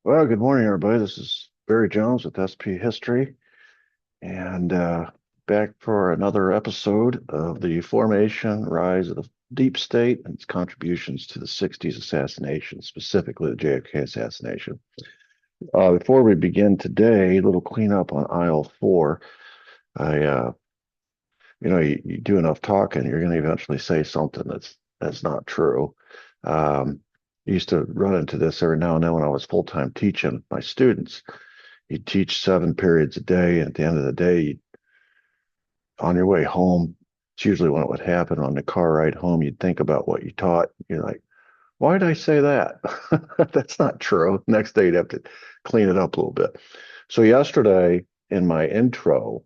Well, good morning, everybody. This is Barry Jones with SP History, and back for another episode of the formation, rise of the deep state, and its contributions to the 60s assassination, specifically the JFK assassination. Before we begin today, a little cleanup on aisle four. You do enough talking, you're going to eventually say something that's not true. I used to run into this every now and then when I was full-time teaching my students. You teach 7 periods a day, and at the end of the day, on your way home, it's usually when it would happen on the car ride home, you'd think about what you taught. You're like, why did I say that? That's not true. Next day, you'd have to clean it up a little bit. So yesterday, in my intro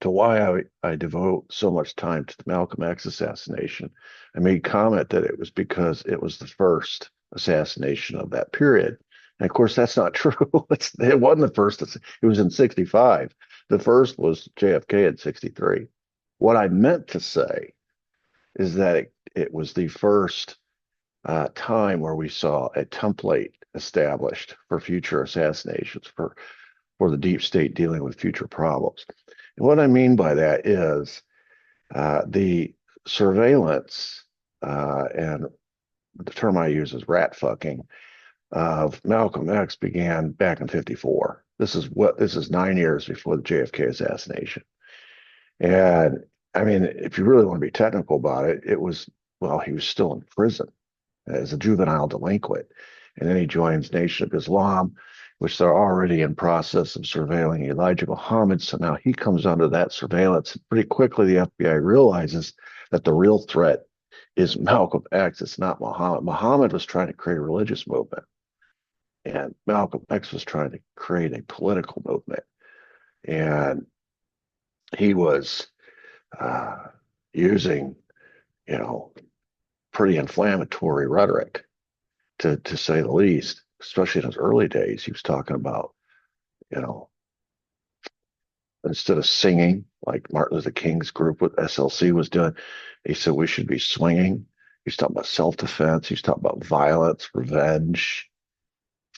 to why I devote so much time to the Malcolm X assassination, I made comment that it was because it was the first assassination of that period. And of course, that's not true. It wasn't the first. It was in 65. The first was JFK in 63. What I meant to say is that it was the first time where we saw a template established for future assassinations, for the deep state dealing with future problems. And what I mean by that is the surveillance, and the term I use is rat fucking, of Malcolm X began back in 54. This is 9 years before the JFK assassination. And I mean, if you really want to be technical about it, well, he was still in prison as a juvenile delinquent. And then he joins Nation of Islam, which they're already in process of surveilling Elijah Muhammad. So now he comes under that surveillance. Pretty quickly, the FBI realizes that the real threat is Malcolm X. It's not Muhammad. Muhammad was trying to create a religious movement, and Malcolm X was trying to create a political movement. And he was uh, using, you know, pretty inflammatory rhetoric, to say the least, especially in his early days. He was talking about, you know, instead of singing like Martin Luther King's group with SLC was doing, he said we should be swinging. He's talking about self-defense. He's talking about violence, revenge,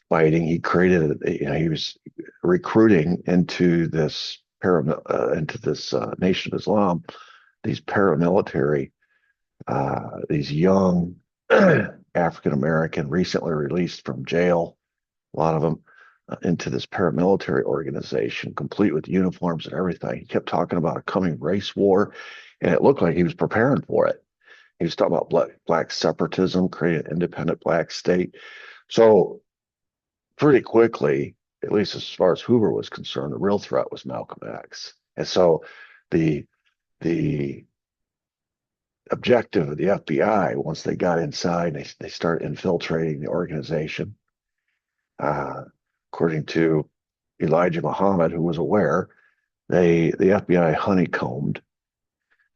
fighting. He created, he was recruiting into this Nation of Islam, these paramilitary, these young African American, recently released from jail, a lot of them, into this paramilitary organization, complete with uniforms and everything. He kept talking about a coming race war, and it looked like he was preparing for it. He was talking about black separatism, creating an independent black state. So pretty quickly, at least as far as Hoover was concerned, the real threat was Malcolm X. And so the the objective of the FBI, once they got inside, they started infiltrating the organization. Uh, According to Elijah Muhammad, who was aware, the FBI honeycombed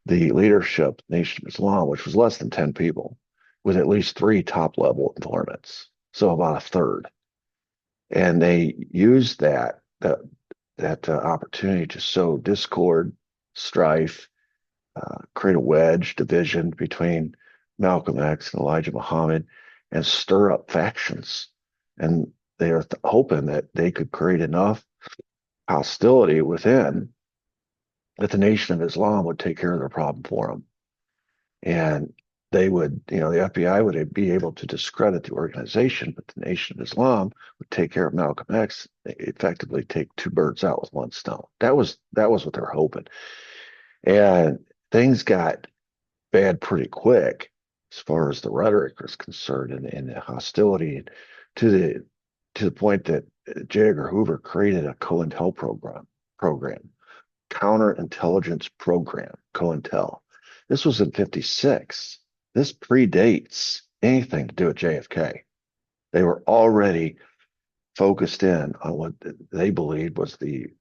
the leadership Nation of Islam, which was less than 10 people, with at least three top level informants, so about a third. And they used that opportunity to sow discord, strife, create a wedge, division between Malcolm X and Elijah Muhammad, and stir up factions. And they are hoping that they could create enough hostility within that the Nation of Islam would take care of their problem for them. And they would, the FBI would be able to discredit the organization, but the Nation of Islam would take care of Malcolm X, effectively take two birds out with one stone. That was what they're hoping. And things got bad pretty quick as far as the rhetoric was concerned, and the hostility, to the point that J. Edgar Hoover created a COINTELPRO program, counterintelligence program, COINTEL. This was in 56. This predates anything to do with JFK. They were already focused in on what they believed was the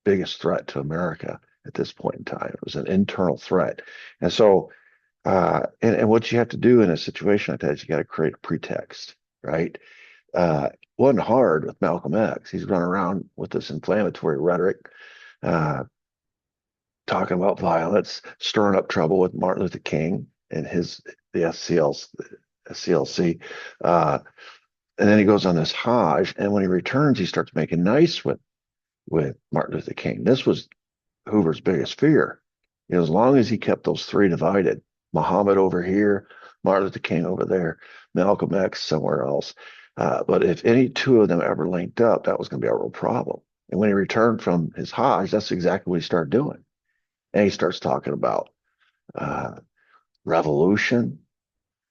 biggest threat to America at this point in time. It was an internal threat. And so, and what you have to do in a situation like that is you got to create a pretext, right? Wasn't hard with Malcolm X. He's running around with this inflammatory rhetoric, uh, talking about violence, stirring up trouble with Martin Luther King and the SCLC. And then he goes on this Hajj, and when he returns, he starts making nice with Martin Luther King. This was Hoover's biggest fear. You know, as long as he kept those three divided, Muhammad over here, Martin Luther King over there, Malcolm X somewhere else. But if any two of them ever linked up, that was going to be a real problem. And when he returned from his Hajj, that's exactly what he started doing. And he starts talking about uh, revolution,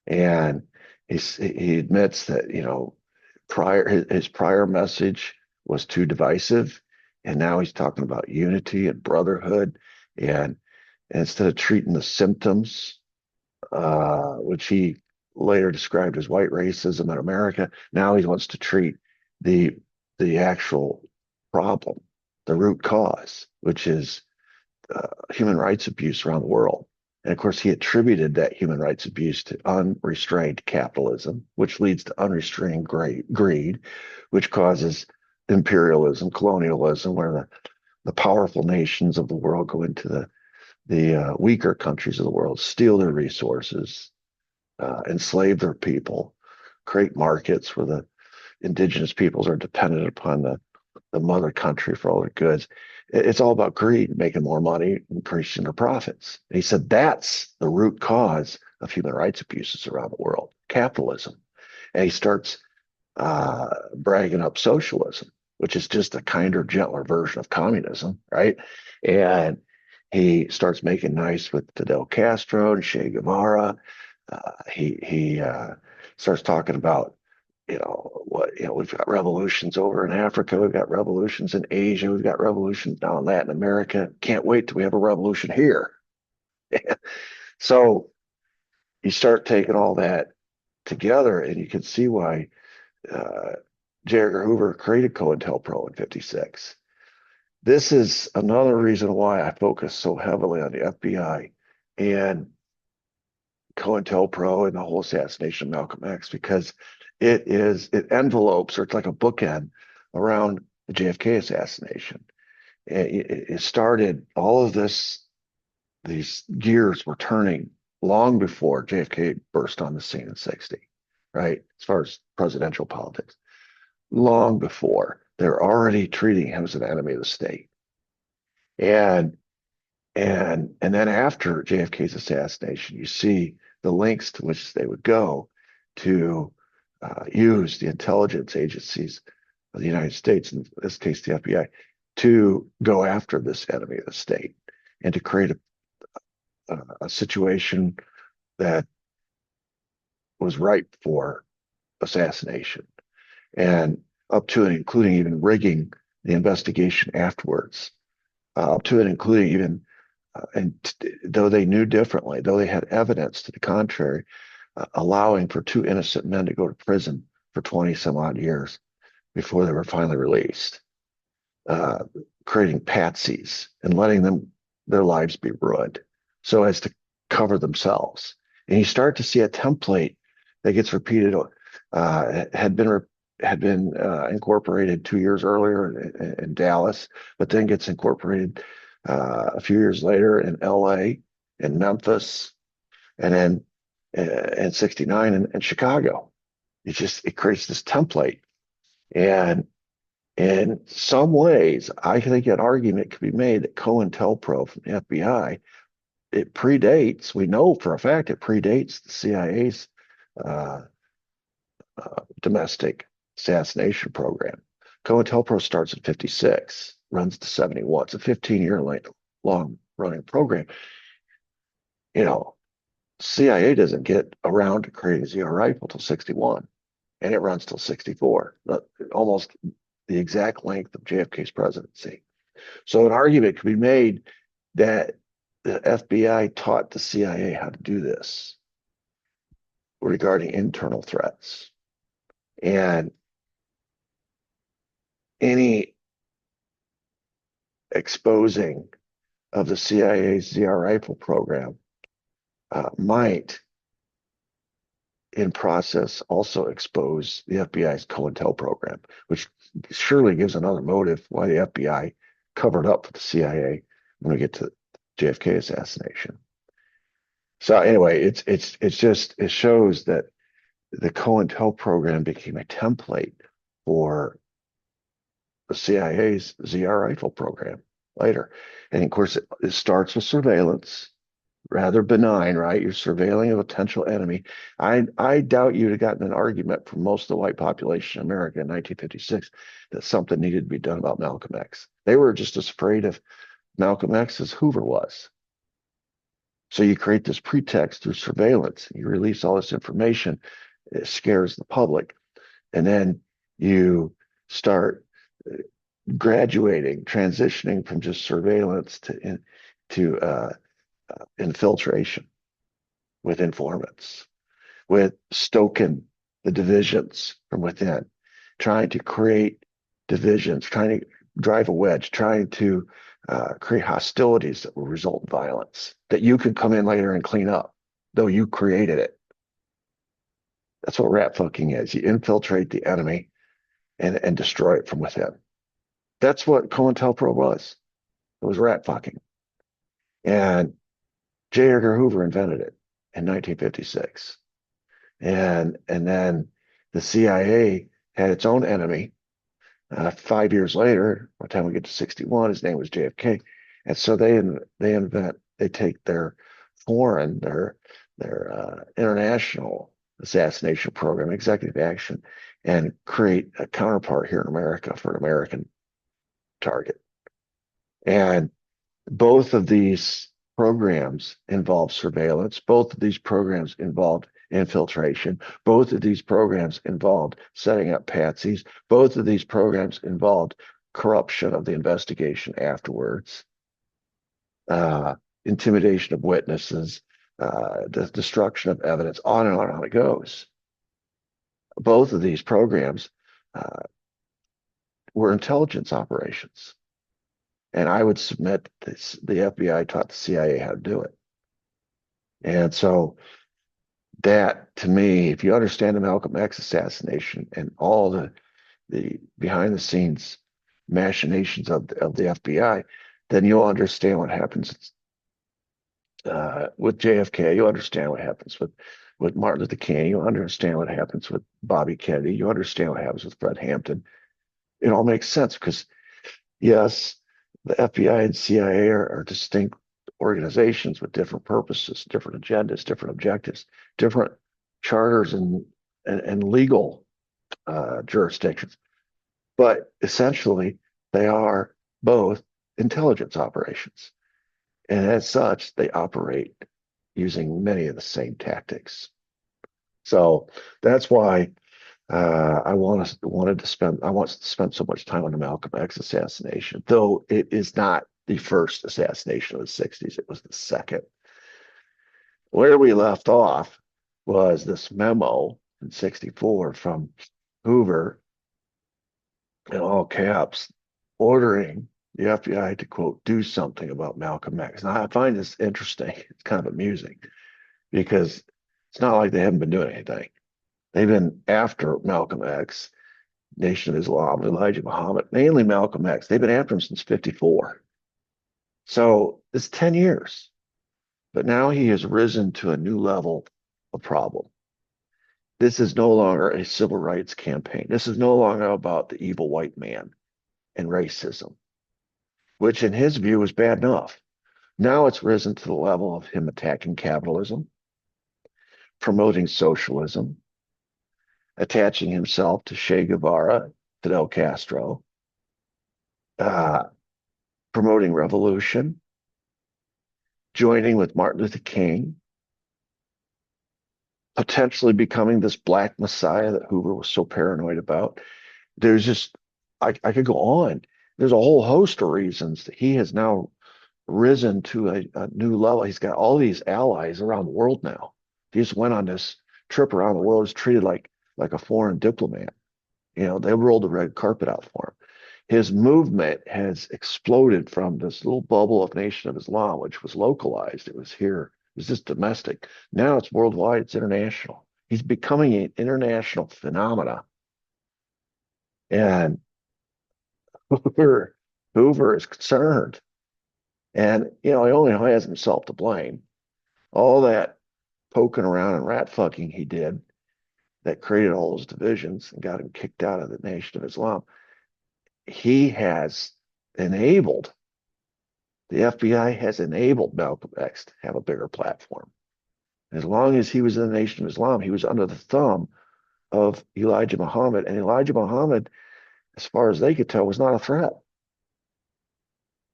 and he admits that, you know, his prior message was too divisive, and now he's talking about unity and brotherhood, and, and instead of treating the symptoms, which he later described as white racism in America, now he wants to treat the actual problem, the root cause, which is human rights abuse around the world. And of course, he attributed that human rights abuse to unrestrained capitalism, which leads to unrestrained greed, which causes imperialism, colonialism, where the powerful nations of the world go into the weaker countries of the world, steal their resources, enslave their people, create markets where the indigenous peoples are dependent upon the mother country for all their goods. It's all about greed, making more money, increasing their profits. And he said that's the root cause of human rights abuses around the world, capitalism. And he starts bragging up socialism, which is just a kinder, gentler version of communism, right? And he starts making nice with Fidel Castro and Che Guevara. He starts talking about, we've got revolutions over in Africa, we've got revolutions in Asia, we've got revolutions down in Latin America. Can't wait till we have a revolution here. So you start taking all that together, and you can see why J. Edgar Hoover created COINTELPRO in '56. This is another reason why I focus so heavily on the FBI and COINTELPRO and the whole assassination of Malcolm X, because it envelopes, or it's like a bookend around the JFK assassination. It started, all of these gears were turning long before JFK burst on the scene in '60, right? As far as presidential politics, long before, they're already treating him as an enemy of the state. And then after JFK's assassination, you see the lengths to which they would go to use the intelligence agencies of the United States, in this case the FBI, to go after this enemy of the state and to create a situation that was ripe for assassination, and up to and including even rigging the investigation afterwards, up to and including even, though they knew differently, though they had evidence to the contrary, allowing for two innocent men to go to prison for 20 some odd years before they were finally released, creating patsies and letting their lives be ruined so as to cover themselves. And you start to see a template that gets repeated, had been incorporated 2 years earlier in Dallas, but then gets incorporated a few years later in LA, in Memphis, and then in '69 in Chicago. It creates this template. And in some ways, I think an argument could be made that COINTELPRO from the FBI, it predates, we know for a fact it predates the CIA's uh, domestic assassination program. COINTELPRO starts at '56, runs to '71. It's a 15-year long running program. You know, CIA doesn't get around to creating a ZR rifle till '61, and it runs till '64, almost the exact length of JFK's presidency. So an argument could be made that the FBI taught the CIA how to do this regarding internal threats. And any exposing of the CIA's ZR rifle program might, in process, also expose the FBI's COINTEL program, which surely gives another motive why the FBI covered up for the CIA when we get to JFK assassination. So anyway, it shows that the COINTELPRO program became a template for the CIA's ZR rifle program later. And of course, it starts with surveillance, rather benign, right? You're surveilling a potential enemy. I doubt you'd have gotten an argument from most of the white population in America in 1956 that something needed to be done about Malcolm X. They were just as afraid of Malcolm X as Hoover was. So you create this pretext through surveillance. You release all this information. It scares the public. And then you start graduating, transitioning from just surveillance to infiltration with informants, with stoking the divisions from within, trying to create divisions, trying to drive a wedge, trying to create hostilities that will result in violence that you can come in later and clean up, though you created it. That's what rat fucking is. You infiltrate the enemy and destroy it from within. That's what COINTELPRO was. It was rat fucking. And J. Edgar Hoover invented it in 1956. And then the CIA had its own enemy. 5 years later, by the time we get to 61, his name was JFK. And so they take their foreign, their international assassination program, executive action, and create a counterpart here in America for an American target. And both of these programs involve surveillance. Both of these programs involved infiltration. Both of these programs involved setting up patsies. Both of these programs involved corruption of the investigation afterwards, intimidation of witnesses, the destruction of evidence, on and on it goes. Both of these programs were intelligence operations. And I would submit this, the FBI taught the CIA how to do it. And so that, to me, if you understand the Malcolm X assassination and all the behind the scenes machinations of the FBI, then you'll understand what happens with JFK. You'll understand what happens with Martin Luther King. You'll understand what happens with Bobby Kennedy. You understand what happens with Fred Hampton. It all makes sense because, yes, the FBI and CIA are distinct organizations with different purposes, different agendas, different objectives, different charters and legal jurisdictions. But essentially, they are both intelligence operations. And as such, they operate using many of the same tactics. So that's why I want to spend so much time on the Malcolm X assassination, though it is not the first assassination of the 60s. It was the second. Where we left off was this memo in 64 from Hoover, in all caps, ordering the FBI to, quote, do something about Malcolm X. Now, I find this interesting. It's kind of amusing because it's not like they haven't been doing anything. They've been after Malcolm X, Nation of Islam, Elijah Muhammad, mainly Malcolm X. They've been after him since 54. So it's 10 years. But now he has risen to a new level of problem. This is no longer a civil rights campaign. This is no longer about the evil white man and racism, which in his view is bad enough. Now it's risen to the level of him attacking capitalism, promoting socialism, attaching himself to Che Guevara, Fidel Castro, promoting revolution, joining with Martin Luther King, potentially becoming this black messiah that Hoover was so paranoid about. There's just, I could go on. There's a whole host of reasons that he has now risen to a new level. He's got all these allies around the world now. He just went on this trip around the world, was treated like a foreign diplomat. You know, they rolled the red carpet out for him. His movement has exploded from this little bubble of Nation of Islam, which was localized. It was here. It was just domestic. Now it's worldwide. It's international. He's becoming an international phenomena. And Hoover is concerned. And, you know, he only has himself to blame. All that poking around and rat fucking he did that created all those divisions and got him kicked out of the Nation of Islam. He has enabled, the FBI has enabled Malcolm X to have a bigger platform. As long as he was in the Nation of Islam, he was under the thumb of Elijah Muhammad. And Elijah Muhammad, as far as they could tell, was not a threat.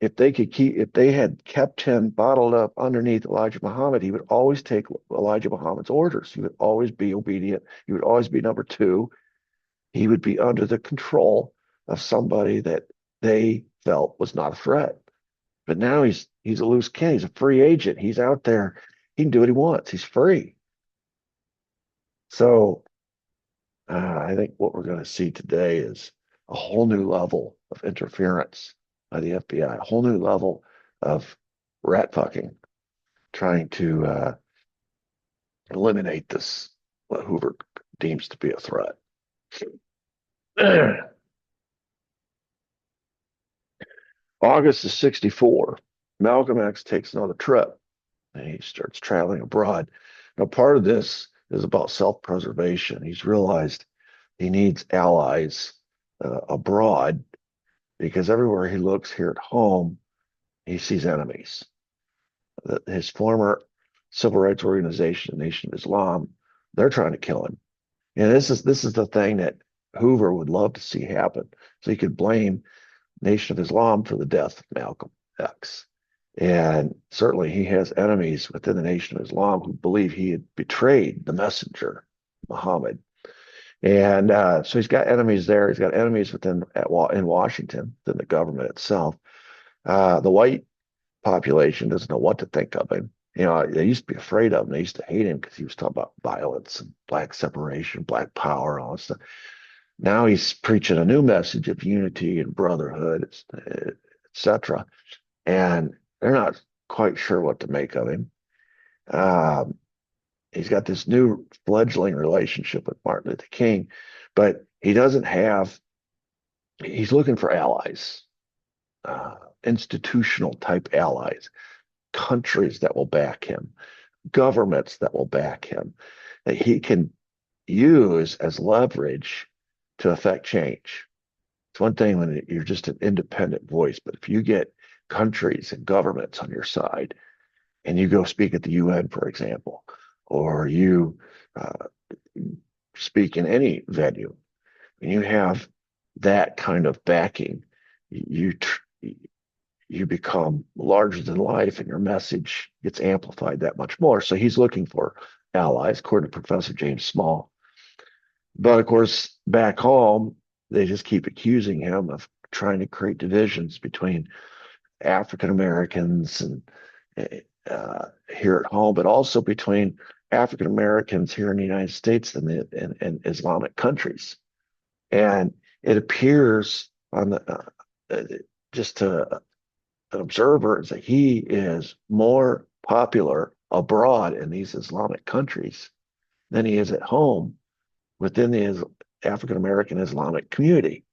If they had kept him bottled up underneath Elijah Muhammad, he would always take Elijah Muhammad's orders. He would always be obedient. He would always be number two. He would be under the control of somebody that they felt was not a threat. But now he's a loose cannon. He's a free agent. He's out there. He can do what he wants. He's free. So I think what we're going to see today is a whole new level of interference by the FBI, a whole new level of rat fucking, trying to eliminate this, what Hoover deems to be a threat. August of 64, Malcolm X takes another trip and he starts traveling abroad. Now, part of this is about self-preservation. He's realized he needs allies abroad because everywhere he looks here at home, he sees enemies. His former civil rights organization, the Nation of Islam, they're trying to kill him. And this is the thing that Hoover would love to see happen. So he could blame Nation of Islam for the death of Malcolm X. And certainly he has enemies within the Nation of Islam who believe he had betrayed the messenger, Muhammad. And so he's got enemies there. He's got enemies in Washington, within the government itself. The white population doesn't know what to think of him. You know, they used to be afraid of him. They used to hate him because he was talking about violence and black separation, black power, all that stuff. Now he's preaching a new message of unity and brotherhood, etc. And they're not quite sure what to make of him. He's got this new fledgling relationship with Martin Luther King, but he doesn't have, he's looking for allies, institutional type allies, countries that will back him, governments that will back him, that he can use as leverage to affect change. It's one thing when you're just an independent voice, but if you get countries and governments on your side and you go speak at the UN, for example, or you speak in any venue, and you have that kind of backing, you become larger than life and your message gets amplified that much more. So he's looking for allies, according to Professor James Small. But of course, back home, they just keep accusing him of trying to create divisions between African Americans and here at home, but also between African Americans here in the United States and in Islamic countries. And it appears on the just to an observer is that he is more popular abroad in these Islamic countries than he is at home within the African American Islamic community.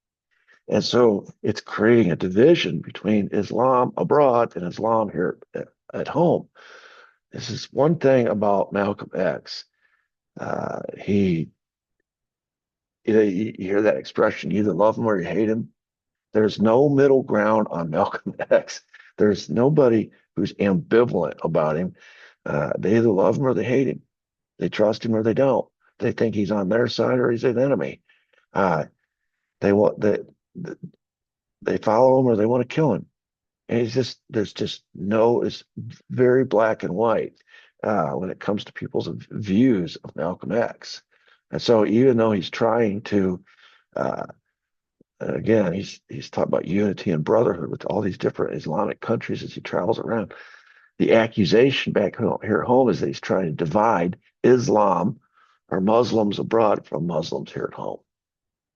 And so it's creating a division between Islam abroad and Islam here at home. This is one thing about Malcolm X. You hear that expression, you either love him or you hate him. There's no middle ground on Malcolm X. There's nobody who's ambivalent about him. They either love him or they hate him. They trust him or they don't. They think he's on their side or he's an enemy. They follow him or they want to kill him. And it's very black and white when it comes to people's views of Malcolm X. And so even though he's trying to, again, he's talking about unity and brotherhood with all these different Islamic countries as he travels around. The accusation back here at home is that he's trying to divide Islam or Muslims abroad from Muslims here at home.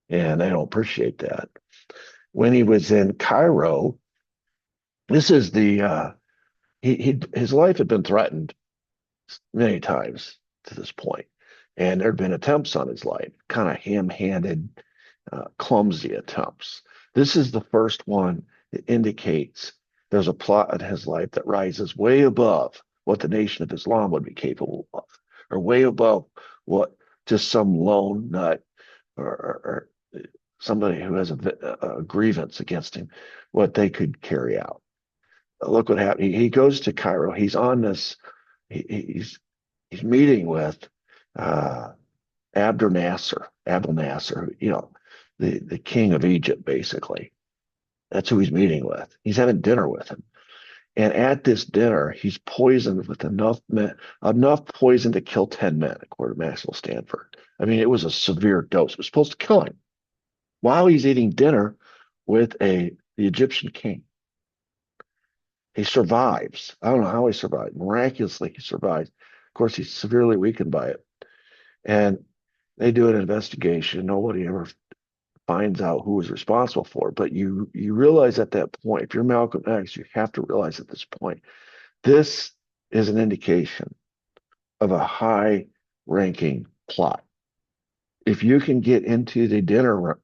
And I don't appreciate that. When he was in Cairo, this is his life had been threatened many times to this point, and there had been attempts on his life, kind of ham-handed, clumsy attempts. This is the first one that indicates there's a plot in his life that rises way above what the Nation of Islam would be capable of, or way above what just some lone nut or somebody who has a grievance against him, what they could carry out. Look what happened. He goes to Cairo. He's on this. He's meeting with uh, Abdel Nasser, the king of Egypt, basically. That's who he's meeting with. He's having dinner with him. And at this dinner, he's poisoned with enough poison to kill 10 men, according to Maxwell Stanford. I mean, it was a severe dose. It was supposed to kill him while he's eating dinner with the Egyptian king. He survives. I don't know how he survived. Miraculously, he survives. Of course, he's severely weakened by it. And they do an investigation. Nobody ever finds out who was responsible for it. But you realize at that point, if you're Malcolm X, you have to realize at this point, this is an indication of a high ranking plot. If you can get into the dinner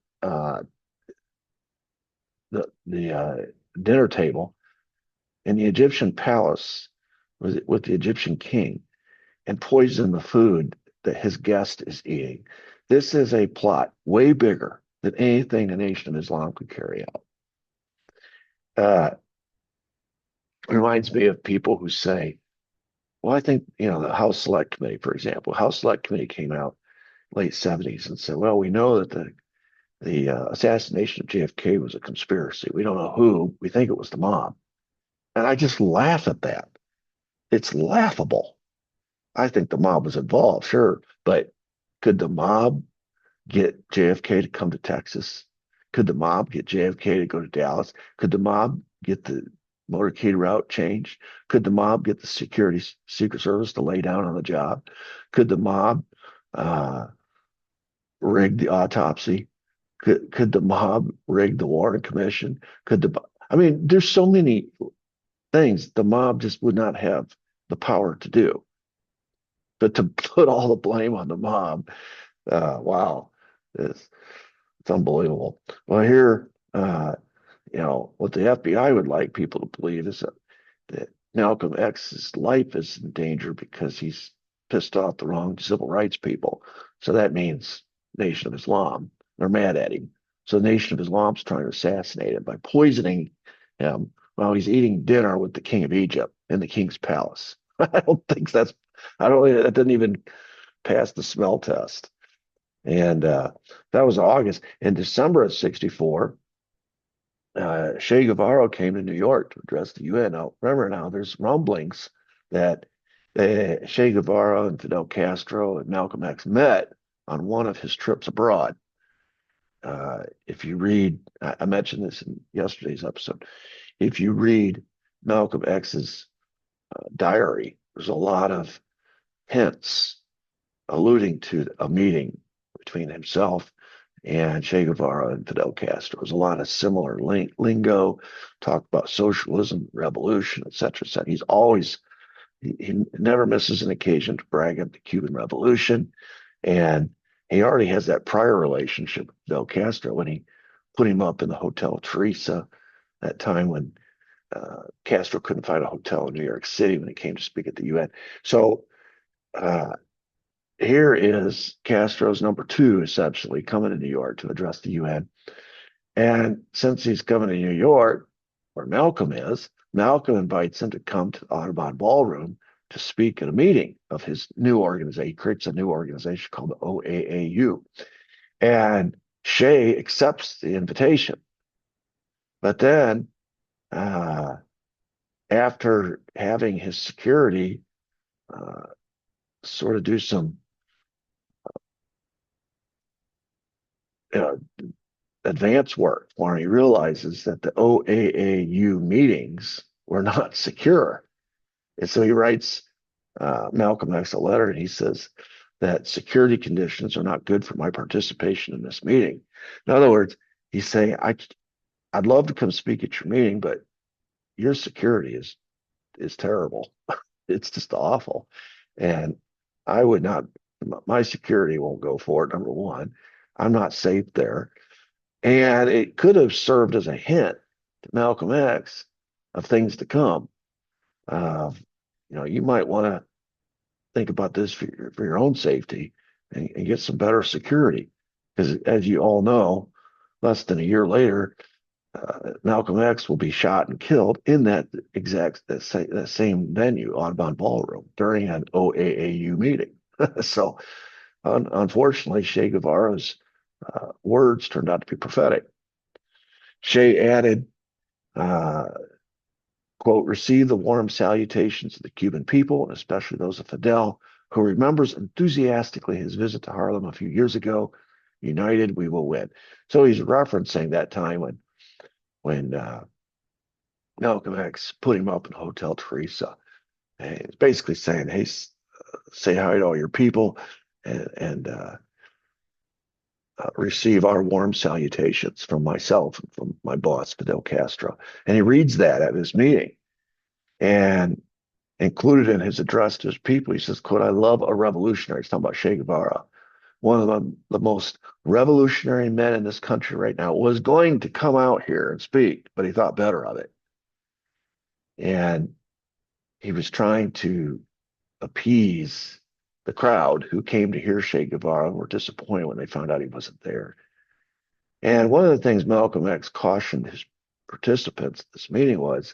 dinner table in the Egyptian palace with the Egyptian king and poison the food that his guest is eating, this is a plot way bigger than anything the Nation of Islam could carry out. Reminds me of people who say, well, I think, the House Select Committee, for example, House Select Committee came out late 70s and said, well, we know that the assassination of JFK was a conspiracy. We don't know who. We think it was the mob. And I just laugh at that. It's laughable. I think the mob was involved, sure, but could the mob get JFK to come to Texas? Could the mob get JFK to go to Dallas? Could the mob get the motorcade route changed? Could the mob get the Secret Service to lay down on the job? Could the mob rig the autopsy? Could the mob rig the Warren Commission? I mean, there's so many things the mob just would not have the power to do. But to put all the blame on the mob, wow, it's unbelievable. Well, here, what the FBI would like people to believe is that Malcolm X's life is in danger because he's pissed off the wrong civil rights people. So that means Nation of Islam. They're mad at him. So the Nation of Islam's trying to assassinate him by poisoning him while he's eating dinner with the king of Egypt in the king's palace. I don't think that didn't even pass the smell test. And that was August. In December of 64, Che Guevara came to New York to address the UN. Now, remember now, there's rumblings that Che Guevara and Fidel Castro and Malcolm X met on one of his trips abroad. If you read, I mentioned this in yesterday's episode, if you read Malcolm X's diary, there's a lot of hints alluding to a meeting between himself and Che Guevara and Fidel Castro. There's a lot of similar lingo, talk about socialism, revolution, et cetera, et cetera. He never misses an occasion to brag up the Cuban Revolution. And he already has that prior relationship with Fidel Castro when he put him up in the Hotel Teresa, that time when Castro couldn't find a hotel in New York City when he came to speak at the UN. So here is Castro's number two, essentially, coming to New York to address the UN. And since he's coming to New York, where Malcolm is, Malcolm invites him to come to the Audubon Ballroom to speak at a meeting of his new organization. He creates a new organization called the OAAU. And Che accepts the invitation. But then, after having his security sort of do some advance work where he realizes that the OAAU meetings were not secure. And so he writes Malcolm X a letter and he says that security conditions are not good for my participation in this meeting. In other words, he's saying, I'd love to come speak at your meeting, but your security is terrible. It's just awful. And I would not, my security won't go for it, number one. I'm not safe there. And it could have served as a hint to Malcolm X of things to come. You might want to think about this for your own safety. and get some better security. Because as you all know, less than a year later, Malcolm X will be shot and killed in that same venue, Audubon Ballroom, during an OAAU meeting. So, unfortunately, Che Guevara's words turned out to be prophetic. Che added, uh, quote, receive the warm salutations of the Cuban people, and especially those of Fidel, who remembers enthusiastically his visit to Harlem a few years ago. United, we will win. So he's referencing that time when Malcolm X put him up in Hotel Teresa. And he's basically saying, hey, say hi to all your people and receive our warm salutations from myself and from my boss, Fidel Castro. And he reads that at this meeting. And included in his address to his people, he says, quote, I love a revolutionary. He's talking about Che Guevara. One of the most revolutionary men in this country right now was going to come out here and speak, but he thought better of it. And he was trying to appease the crowd who came to hear Che Guevara and were disappointed when they found out he wasn't there. And one of the things Malcolm X cautioned his participants at this meeting was,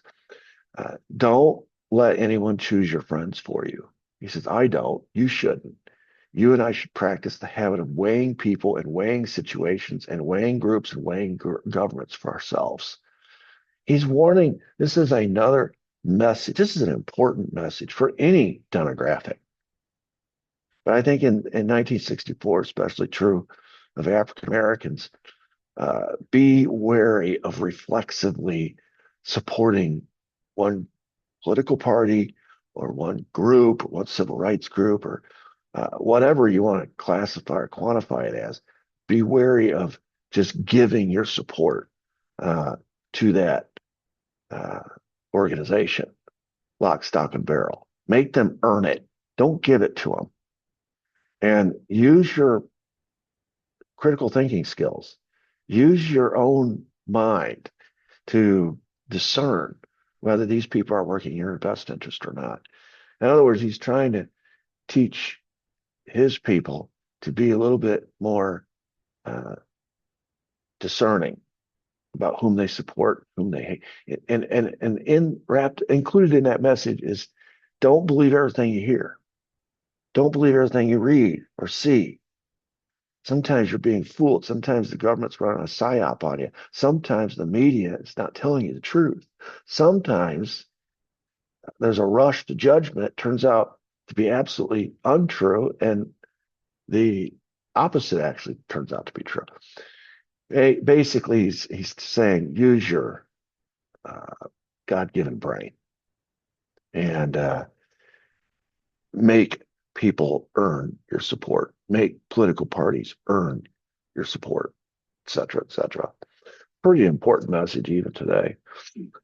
don't let anyone choose your friends for you. He says, I don't. You shouldn't. You and I should practice the habit of weighing people and weighing situations and weighing groups and weighing governments for ourselves. He's warning this is another message. This is an important message for any demographic. But I think in 1964, especially true of African Americans, be wary of reflexively supporting one political party or one group or one civil rights group or whatever you want to classify or quantify it as. Be wary of just giving your support to that organization, lock, stock, and barrel. Make them earn it. Don't give it to them. And use your critical thinking skills. Use your own mind to discern whether these people are working in your best interest or not. In other words, he's trying to teach his people to be a little bit more discerning about whom they support, whom they hate. And included in that message is don't believe everything you hear. Don't believe everything you read or see. Sometimes you're being fooled. Sometimes the government's running a psyop on you. Sometimes the media is not telling you the truth. Sometimes there's a rush to judgment. It turns out to be absolutely untrue, and the opposite actually turns out to be true. Basically, he's saying use your God-given brain and make people earn your support. Make political parties earn your support, et cetera, et cetera. Pretty important message even today.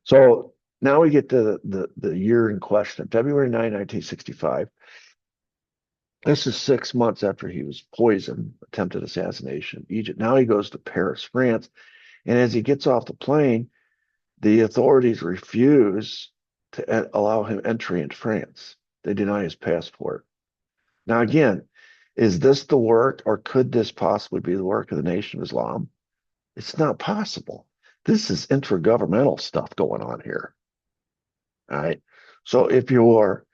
So now we get to the year in question, February 9, 1965. This is 6 months after he was poisoned, attempted assassination in Egypt. Now he goes to Paris, France. And as he gets off the plane, the authorities refuse to allow him entry into France. They deny his passport. Now, again, is this the work, or could this possibly be the work of the Nation of Islam? It's not possible. This is intergovernmental stuff going on here. All right. So if you're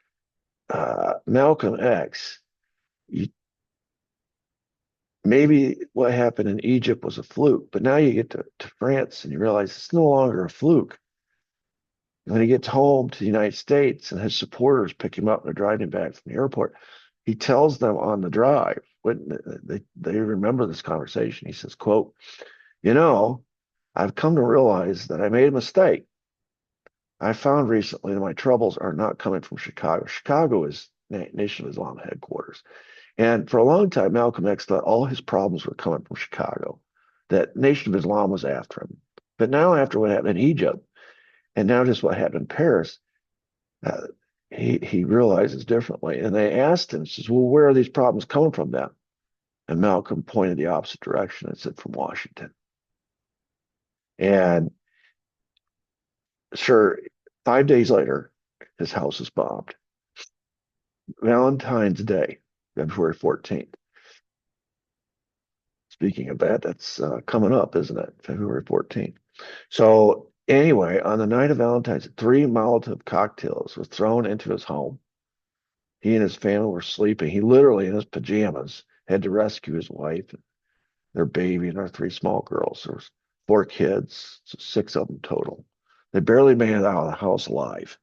Malcolm X, maybe what happened in Egypt was a fluke, but now you get to France and you realize it's no longer a fluke. When he gets home to the United States and his supporters pick him up and they're driving back from the airport, he tells them on the drive, when they remember this conversation, he says, quote, you know, I've come to realize that I made a mistake. I found recently that my troubles are not coming from Chicago. Chicago is Nation of Islam headquarters. And for a long time, Malcolm X thought all his problems were coming from Chicago, that Nation of Islam was after him. But now, after what happened in Egypt, and now just what happened in Paris, he realizes differently. And they asked him, says, well, where are these problems coming from then? And Malcolm pointed the opposite direction and said, from Washington. And sure, 5 days later, his house is bombed. Valentine's Day, February 14th. Speaking of that, that's coming up, isn't it? February 14th. So anyway, on the night of Valentine's, 3 Molotov cocktails were thrown into his home. He and his family were sleeping. He literally, in his pajamas, had to rescue his wife, their baby, and their 3 small girls. There was 4 kids, so 6 of them total. They barely made it out of the house alive.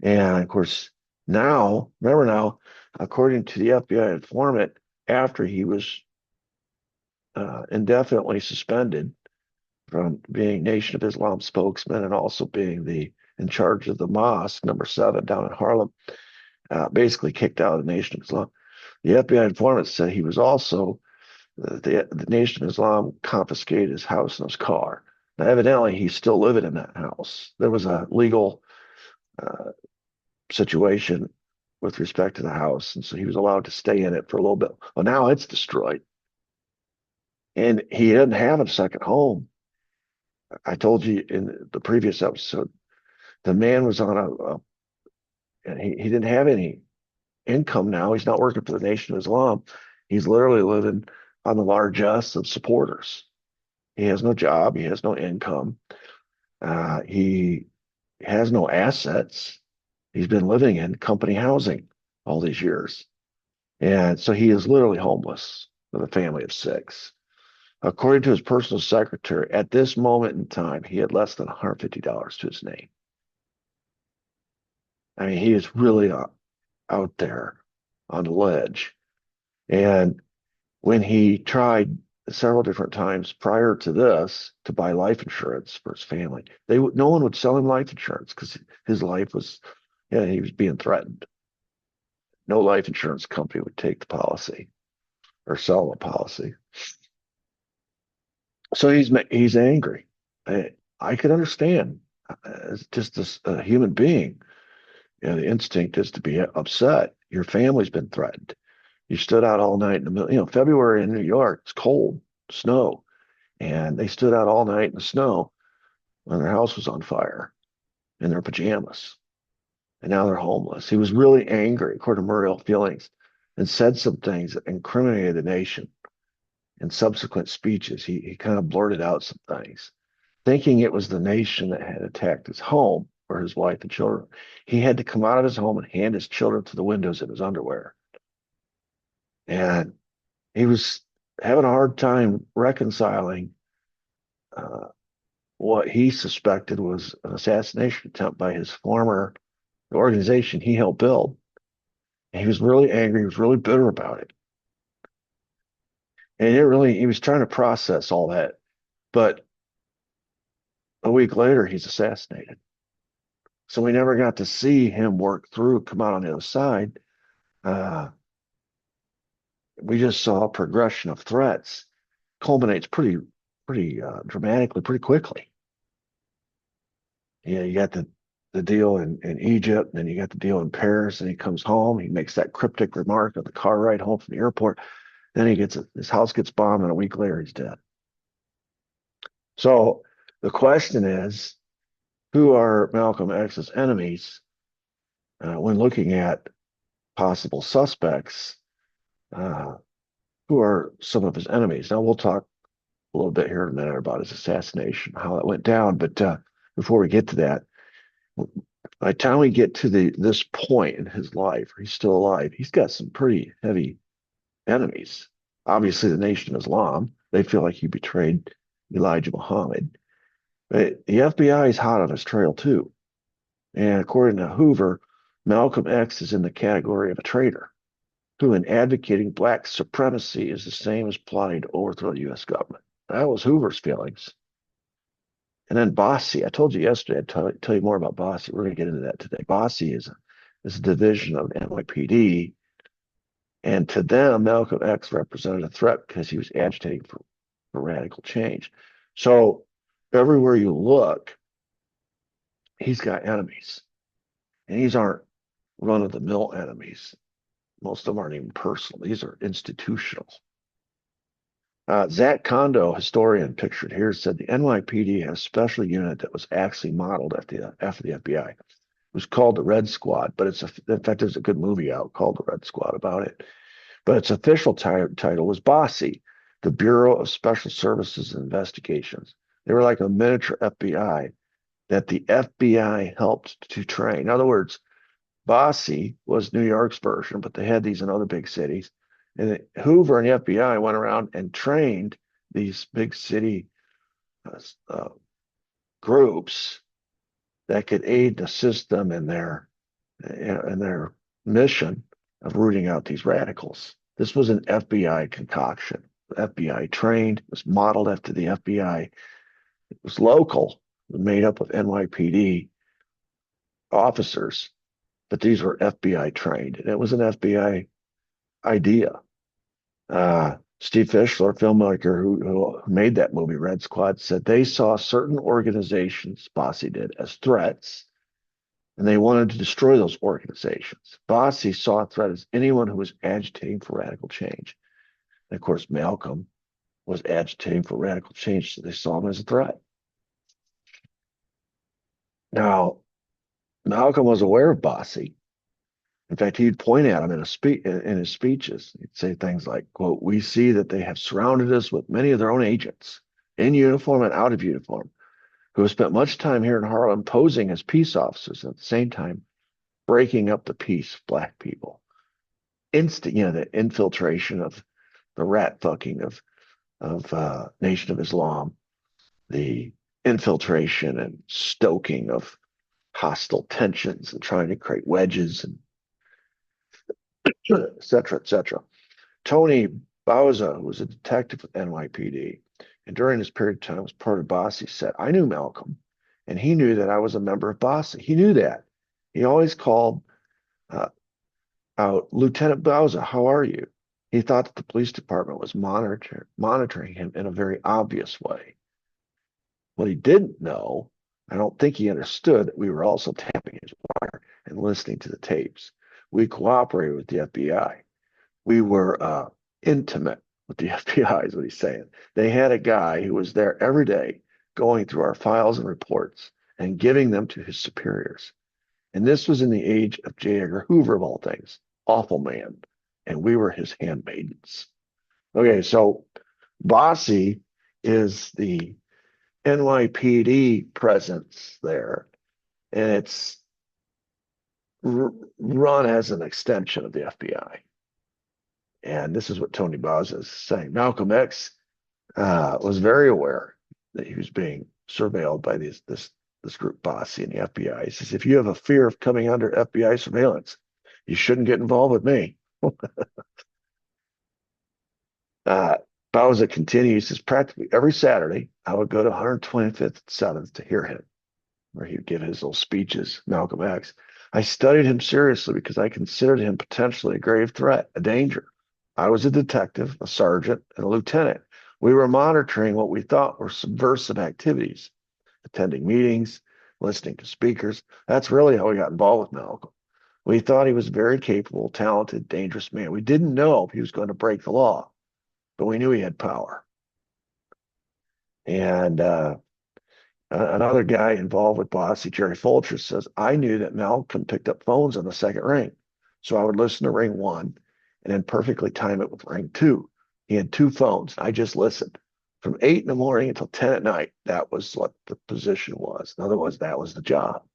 And of course, now, remember now, according to the FBI informant, after he was indefinitely suspended from being Nation of Islam spokesman and also being in charge of the mosque number 7 down in Harlem, basically kicked out of the Nation of Islam. The FBI informant said he was also the Nation of Islam confiscated his house and his car. Now, evidently, he's still living in that house. There was a legal situation with respect to the house, and so he was allowed to stay in it for a little bit. Well, now it's destroyed, and he didn't have a second home. I told you in the previous episode, the man was on and he didn't have any income now. He's not working for the Nation of Islam. He's literally living on the largesse of supporters. He has no job. He has no income. He has no assets. He's been living in company housing all these years. And so he is literally homeless with a family of 6. According to his personal secretary, at this moment in time, he had less than $150 to his name. I mean, he is really out there on the ledge. And when he tried several different times prior to this to buy life insurance for his family, no one would sell him life insurance because his life was, he was being threatened. No life insurance company would take the policy or sell the policy. So he's angry. I could understand. As just a human being, the instinct is to be upset. Your family's been threatened. You stood out all night in the middle. February in New York, it's cold, snow, and they stood out all night in the snow when their house was on fire in their pajamas, and now they're homeless. He was really angry, according to Muriel Feelings, and said some things that incriminated the nation. In subsequent speeches, he kind of blurted out some things, thinking it was the nation that had attacked his home or his wife and children. He had to come out of his home and hand his children to the windows in his underwear. And he was having a hard time reconciling what he suspected was an assassination attempt by his former organization he helped build. And he was really angry. He was really bitter about it. And he was trying to process all that. But a week later, he's assassinated. So we never got to see him work through, come out on the other side. We just saw a progression of threats culminates pretty dramatically, pretty quickly. You got the deal in Egypt, and then you got the deal in Paris, and he comes home. He makes that cryptic remark on the car ride home from the airport. Then his house gets bombed, and a week later he's dead. So the question is, who are Malcolm X's enemies when looking at possible suspects? Who are some of his enemies? Now we'll talk a little bit here in a minute about his assassination, how that went down. But before we get to that, by the time we get to this point in his life, he's still alive, he's got some pretty heavy enemies. Obviously, the Nation of Islam, they feel like he betrayed Elijah Muhammad. But the FBI is hot on his trail too. And according to Hoover, Malcolm X is in the category of a traitor who, in advocating black supremacy, is the same as plotting to overthrow the U.S. government. That was Hoover's feelings. And then Bossy, I told you yesterday, I'd tell you more about Bossy. We're going to get into that today. Bossy is a division of NYPD. And to them, Malcolm X represented a threat because he was agitating for radical change. So everywhere you look, he's got enemies. And these aren't run-of-the-mill enemies. Most of them aren't even personal. These are institutional. Zach Kondo, historian pictured here, said the NYPD had a special unit that was actually modeled after the FBI. It was called the Red Squad, but in fact, there's a good movie out called The Red Squad about it. But its official title was Bossy, the Bureau of Special Services and Investigations. They were like a miniature FBI that the FBI helped to train. In other words, Bosse was New York's version, but they had these in other big cities. And Hoover and the FBI went around and trained these big city uh, groups that could aid and assist them in their mission of rooting out these radicals. This was an FBI concoction. The FBI trained, was modeled after the FBI. It was local, made up of NYPD officers, but these were FBI trained, and it was an FBI idea. Steve Fischler, filmmaker who made that movie, Red Squad, said they saw certain organizations, Bosse did, as threats, and they wanted to destroy those organizations. Bosse saw a threat as anyone who was agitating for radical change. And of course, Malcolm was agitating for radical change, so they saw him as a threat. Now, Malcolm was aware of Bosse. In fact, he'd point at him in his speeches. He'd say things like, quote, "We see that they have surrounded us with many of their own agents, in uniform and out of uniform, who have spent much time here in Harlem posing as peace officers and at the same time breaking up the peace of Black people." The infiltration of the rat fucking of Nation of Islam, the infiltration and stoking of hostile tensions and trying to create wedges and et cetera, et cetera. Tony Bauza, who was a detective with NYPD, and during this period of time was part of Bosse, said, "I knew Malcolm, and he knew that I was a member of Bosse. He knew that. He always called out, 'Lieutenant Bauza, how are you?' He thought that the police department was monitoring him in a very obvious way. What he didn't know, I don't think he understood, that we were also tapping his wire and listening to the tapes. We cooperated with the FBI. We were intimate with the FBI," is what he's saying. They had a guy who was there every day going through our files and reports and giving them to his superiors. And this was in the age of J. Edgar Hoover, of all things, awful man. And we were his handmaidens. Okay, so Bosse is the NYPD presence there, and it's run as an extension of the FBI. And this is what Tony Bauza is saying. Malcolm X was very aware that he was being surveilled by this group, Bosse and the FBI. He says, "If you have a fear of coming under FBI surveillance, you shouldn't get involved with me." Bauza continues, says, "Practically every Saturday, I would go to 125th and 7th to hear him, where he would give his little speeches, Malcolm X. I studied him seriously because I considered him potentially a grave threat, a danger. I was a detective, a sergeant, and a lieutenant. We were monitoring what we thought were subversive activities, attending meetings, listening to speakers. That's really how we got involved with Malcolm. We thought he was a very capable, talented, dangerous man. We didn't know if he was going to break the law, but we knew he had power." And another guy involved with Bosse, Jerry Fulcher, says, "I knew that Malcolm picked up phones on the second ring. So I would listen to ring one and then perfectly time it with ring two. He had two phones. I just listened. From 8 in the morning until 10 at night, that was what the position was. In other words, that was the job."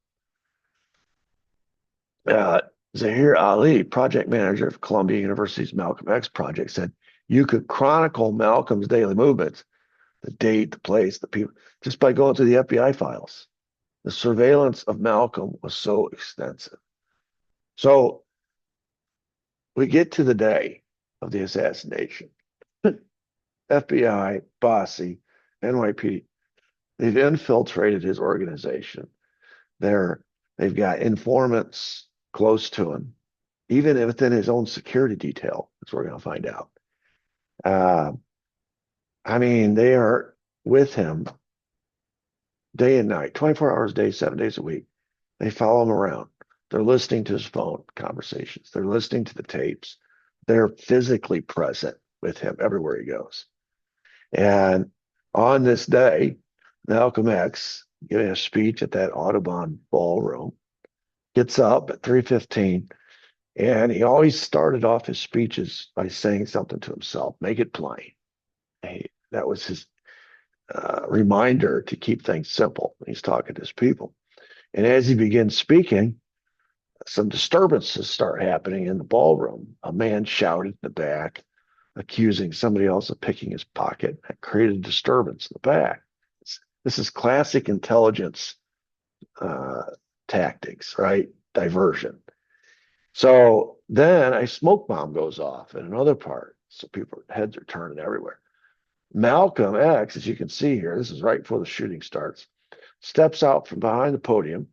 Zahir Ali, project manager of Columbia University's Malcolm X project, said, "You could chronicle Malcolm's daily movements, the date, the place, the people, just by going through the FBI files. The surveillance of Malcolm was so extensive." So we get to the day of the assassination. FBI, Bosse, NYPD, they've infiltrated his organization. They've got informants close to him, even within his own security detail, as we're going to find out. I mean, they are with him day and night, 24 hours a day, 7 days a week. They follow him around. They're listening to his phone conversations. They're listening to the tapes. They're physically present with him everywhere he goes. And on this day, Malcolm X, giving a speech at that Audubon ballroom, gets up at 3:15, and he always started off his speeches by saying something to himself, make it plain. That was his reminder to keep things simple. He's talking to his people. And as he begins speaking, some disturbances start happening in the ballroom. A man shouted in the back, accusing somebody else of picking his pocket. That created disturbance in the back. This is classic intelligence uh, tactics, right? Diversion. So then a smoke bomb goes off in another part. So people's heads are turning everywhere. Malcolm X, as you can see here, this is right before the shooting starts, steps out from behind the podium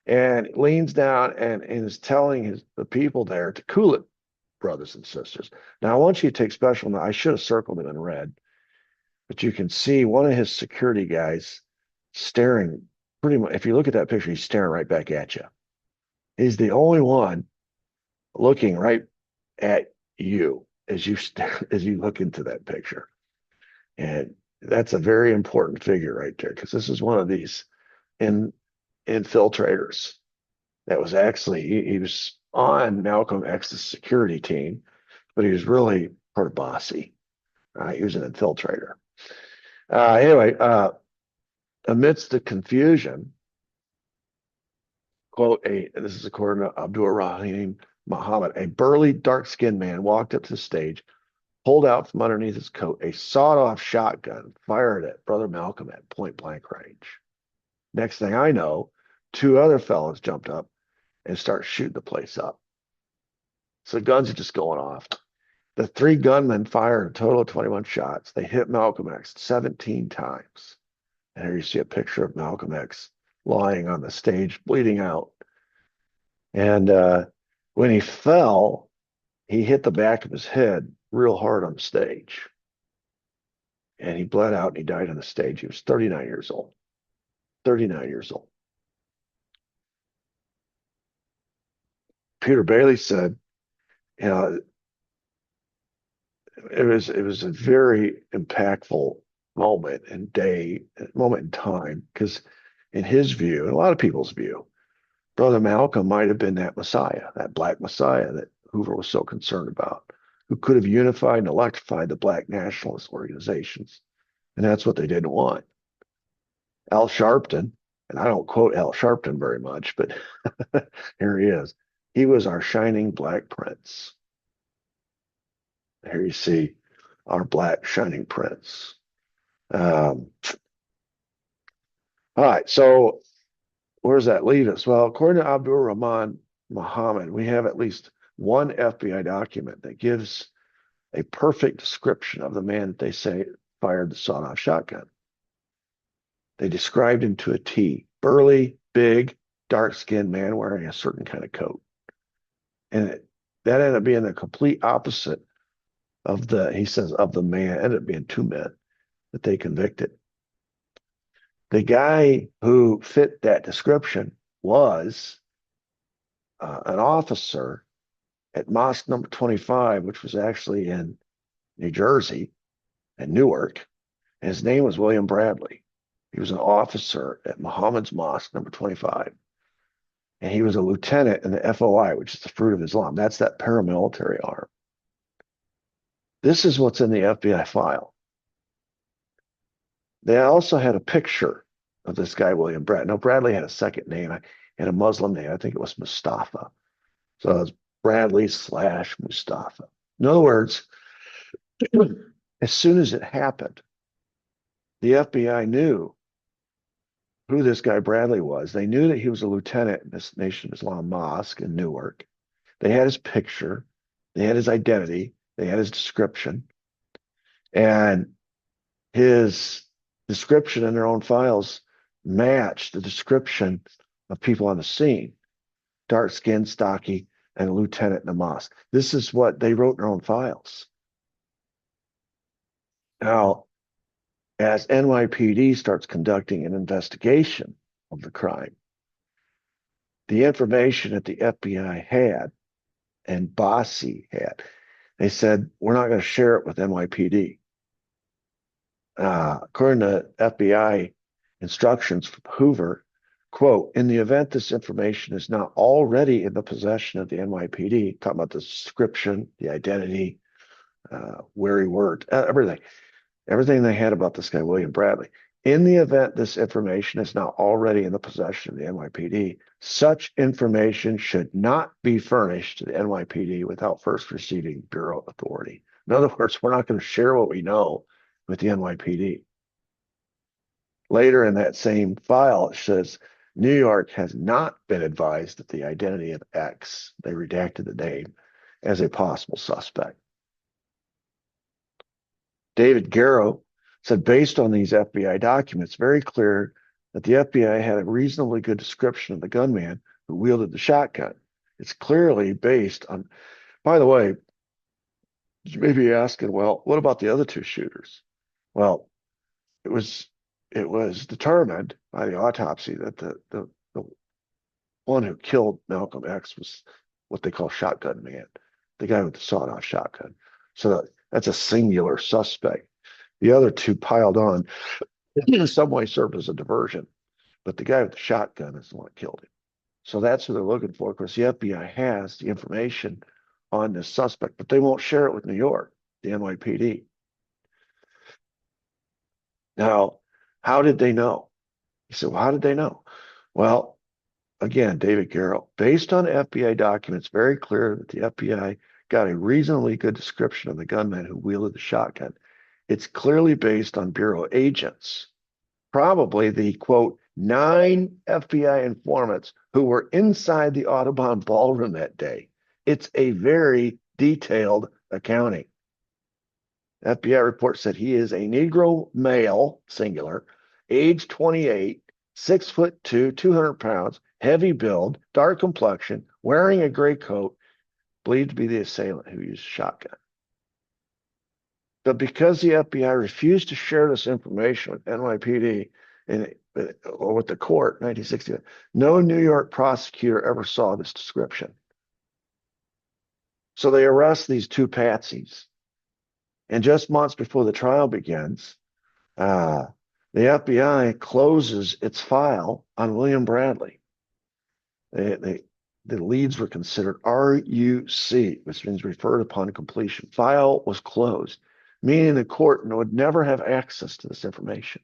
and leans down and is telling the people there to cool it, brothers and sisters. Now, I want you to take special note. I should have circled it in red, but you can see one of his security guys staring pretty much. If you look at that picture, he's staring right back at you. He's the only one looking right at you as you look into that picture. And that's a very important figure right there, because this is one of these infiltrators that was actually, he was on Malcolm X's security team, but he was really part of bossy. He was an infiltrator. Anyway, amidst the confusion, quote, this is according to Abdul Rahim Muhammad, a burly, dark-skinned man walked up to the stage, pulled out from underneath his coat a sawed-off shotgun, fired at Brother Malcolm at point-blank range. Next thing I know, two other fellows jumped up and start shooting the place up. So guns are just going off. The three gunmen fired a total of 21 shots. They hit Malcolm X 17 times. And here you see a picture of Malcolm X lying on the stage, bleeding out. And when he fell, he hit the back of his head real hard on the stage. And he bled out and he died on the stage. He was 39 years old. 39 years old. Peter Bailey said, you know, it was a very impactful moment in time, because in his view, and a lot of people's view, Brother Malcolm might have been that Messiah, that Black Messiah that Hoover was so concerned about, who could have unified and electrified the Black nationalist organizations. And that's what they didn't want. Al Sharpton, and I don't quote Al Sharpton very much, but here he is. He was our shining Black prince. Here you see our Black shining prince. All right, so where does that leave us? Well, according to Abdul Rahman Muhammad, we have at least one FBI document that gives a perfect description of the man that they say fired the sawed-off shotgun. They described him to a T. Burly, big, dark-skinned man wearing a certain kind of coat. And that ended up being the complete opposite of the man, ended up being two men that they convicted. The guy who fit that description was an officer at Mosque number 25, which was actually in New Jersey and Newark. And his name was William Bradley. He was an officer at Muhammad's Mosque number 25. And he was a lieutenant in the FOI, which is the Fruit of Islam. That's that paramilitary arm. This is what's in the FBI file. They also had a picture of this guy, William Bradley. Now, Bradley had a second name, and a Muslim name. I think it was Mustafa. So it was Bradley / Mustafa. In other words, as soon as it happened, the FBI knew who this guy Bradley was. They knew that he was a lieutenant in this Nation of Islam mosque in Newark. They had his picture. They had his identity. They had his description. And his description in their own files matched the description of people on the scene. Dark-skinned, stocky, and a lieutenant in the mosque. This is what they wrote in their own files. Now, as NYPD starts conducting an investigation of the crime, the information that the FBI had and Bossy had, they said, we're not going to share it with NYPD. According to FBI instructions from Hoover, quote, in the event this information is not already in the possession of the NYPD, talking about the description, the identity, where he worked, everything. everything they had about this guy, William Bradley. In the event this information is not already in the possession of the NYPD, such information should not be furnished to the NYPD without first receiving Bureau authority. In other words, we're not going to share what we know with the NYPD. Later in that same file, it says New York has not been advised of the identity of X. They redacted the name as a possible suspect. David Garrow said, based on these FBI documents, very clear that the FBI had a reasonably good description of the gunman who wielded the shotgun. It's clearly based on, by the way, you may be asking, well, what about the other two shooters? Well, it was determined by the autopsy that the one who killed Malcolm X was what they call shotgun man, the guy with the sawed-off shotgun. So that's a singular suspect. The other two piled on in some way served as a diversion, but the guy with the shotgun is the one that killed him. So that's who they're looking for. Of course, the FBI has the information on this suspect, but they won't share it with New York, the NYPD. Now, how did they know? He said, well, how did they know? Well, again, David Garrow, based on FBI documents, very clear that the FBI got a reasonably good description of the gunman who wielded the shotgun. It's clearly based on Bureau agents, probably the, quote, 9 FBI informants who were inside the Audubon ballroom that day. It's a very detailed accounting. FBI report said he is a Negro male, singular, age 28, 6'2", 200 pounds, heavy build, dark complexion, wearing a gray coat, believed to be the assailant who used a shotgun. But because the FBI refused to share this information with NYPD or with the court in 1960, no New York prosecutor ever saw this description. So they arrest these two patsies. And just months before the trial begins, the FBI closes its file on William Bradley. The leads were considered RUC, which means referred upon completion. File was closed, meaning the court would never have access to this information.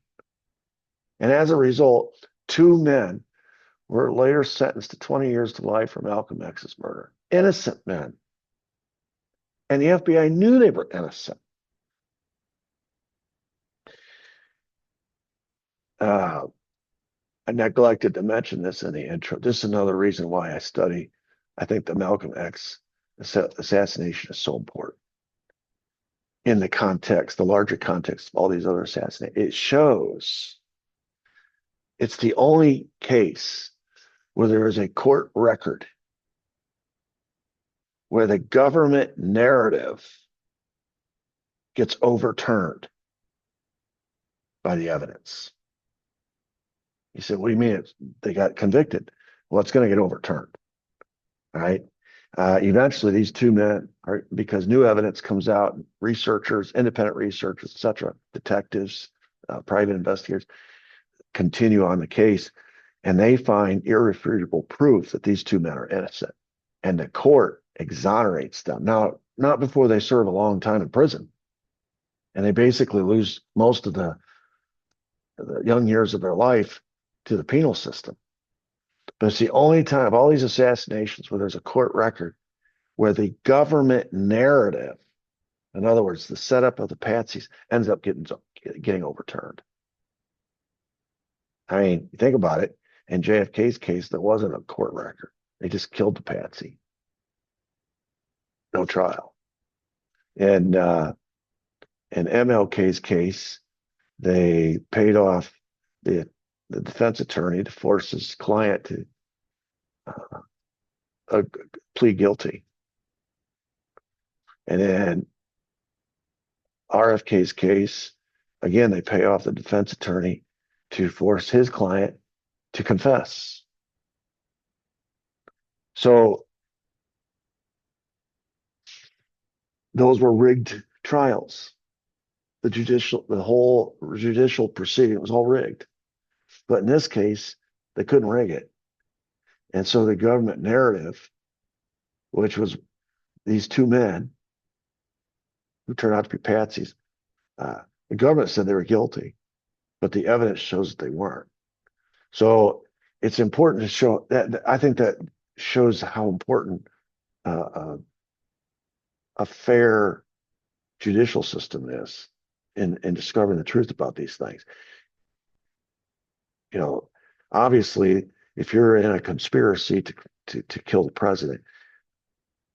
And as a result, 2 men were later sentenced to 20 years to life for Malcolm X's murder. Innocent men. And the FBI knew they were innocent. I neglected to mention this in the intro. This is another reason why I think the Malcolm X assassination is so important. In the context, the larger context of all these other assassinations, it shows it's the only case where there is a court record where the government narrative gets overturned by the evidence. He said, what do you mean they got convicted? Well, it's going to get overturned. All right. Eventually, these 2 men are, because new evidence comes out, researchers, independent researchers, etc., detectives, private investigators continue on the case, and they find irrefutable proof that these 2 men are innocent. And the court exonerates them. Now, not before they serve a long time in prison. And they basically lose most of the young years of their life to the penal system. But it's the only time of all these assassinations where there's a court record where the government narrative, in other words, the setup of the patsies, ends up getting overturned. I mean, you think about it, in JFK's case, there wasn't a court record. They just killed the patsy. No trial. And in MLK's case, they paid off the defense attorney to force his client to plead guilty. And then RFK's case, again, they pay off the defense attorney to force his client to confess. So those were rigged trials. The whole judicial proceeding was all rigged. But in this case, they couldn't rig it. And so the government narrative, which was these 2 men who turned out to be patsies, The government said they were guilty, but the evidence shows that they weren't. So it's important to show that. I think that shows how important a fair judicial system is in discovering the truth about these things. You know, obviously, if you're in a conspiracy to kill the president,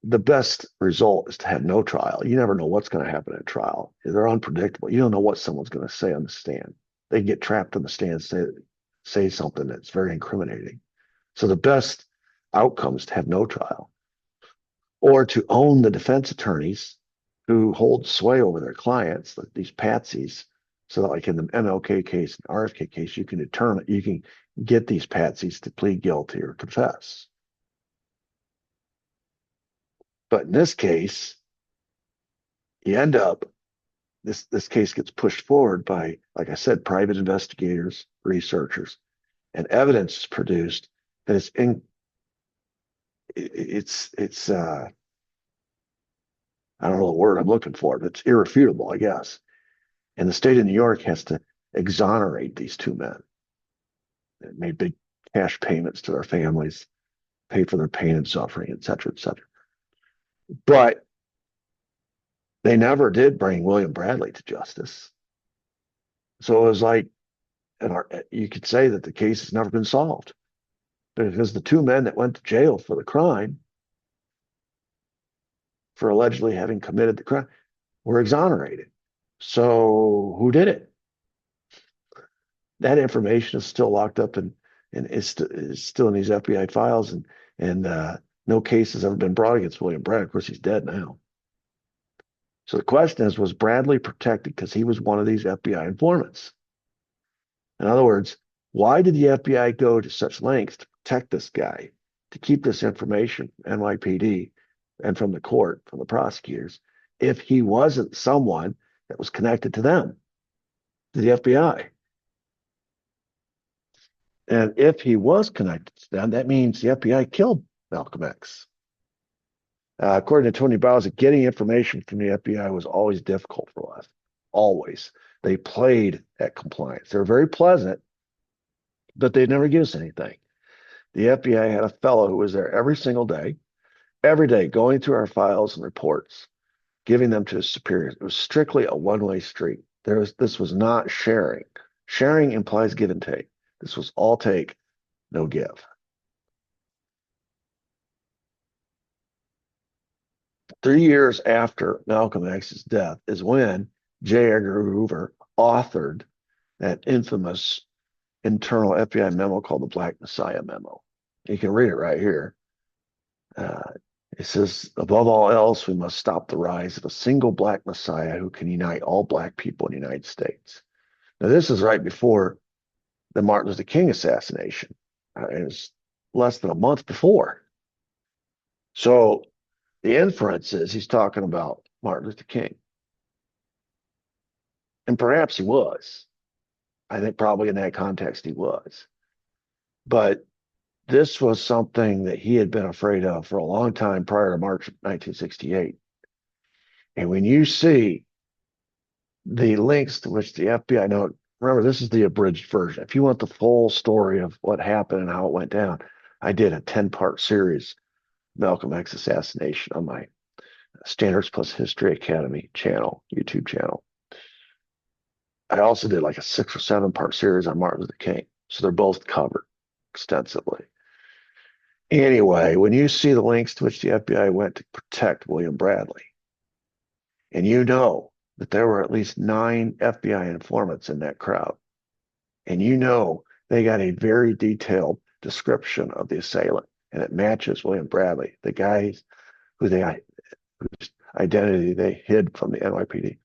the best result is to have no trial. You never know what's going to happen at trial. They're unpredictable. You don't know what someone's going to say on the stand. They get trapped on the stand, say something that's very incriminating. So the best outcome is to have no trial or to own the defense attorneys who hold sway over their clients, like these patsies. So that like in the MLK case and RFK case, you can get these patsies to plead guilty or confess. But in this case, you end up this case gets pushed forward by, like I said, private investigators, researchers, and evidence is produced that it's I don't know the word I'm looking for, but it's irrefutable, I guess. And the state of New York has to exonerate these two men. It made big cash payments to their families, pay for their pain and suffering, et cetera, et cetera. But they never did bring William Bradley to justice. So it was like, you could say that the case has never been solved because the two men that went to jail for the crime, for allegedly having committed the crime, were exonerated. So who did it? That information is still locked up and is still in these FBI files, and no case has ever been brought against William Bradley. Of course, he's dead now. So the question is, was Bradley protected because he was one of these FBI informants? In other words, why did the FBI go to such lengths to protect this guy, to keep this information from NYPD and from the court, from the prosecutors, if he wasn't someone that was connected to them, to the FBI? And if he was connected to them, that means the FBI killed Malcolm X. According to Tony Bowles, getting information from the FBI was always difficult for us. Always. They played at compliance. They were very pleasant, but they'd never give us anything. The FBI had a fellow who was there every day, going through our files and reports, giving them to his superiors. It was strictly a one-way street. This was not sharing. Sharing implies give and take. This was all take, no give. 3 years after Malcolm X's death is when J. Edgar Hoover authored that infamous internal FBI memo called the Black Messiah Memo. You can read it right here. It says, above all else, we must stop the rise of a single Black Messiah who can unite all Black people in the United States. Now, this is right before the Martin Luther King assassination. It was less than a month before. So the inference is he's talking about Martin Luther King. And perhaps he was. I think probably in that context he was. But this was something that he had been afraid of for a long time prior to March 1968. And when you see the links to which the FBI, now remember, this is the abridged version. If you want the full story of what happened and how it went down, I did a 10-part series, Malcolm X assassination, on my Standards Plus History Academy channel, YouTube channel. I also did like a 6 or 7-part series on Martin Luther King. So they're both covered extensively. Anyway, when you see the links to which the FBI went to protect William Bradley, and you know that there were at least 9 FBI informants in that crowd, and you know they got a very detailed description of the assailant, and it matches William Bradley, the guy whose identity they hid from the NYPD.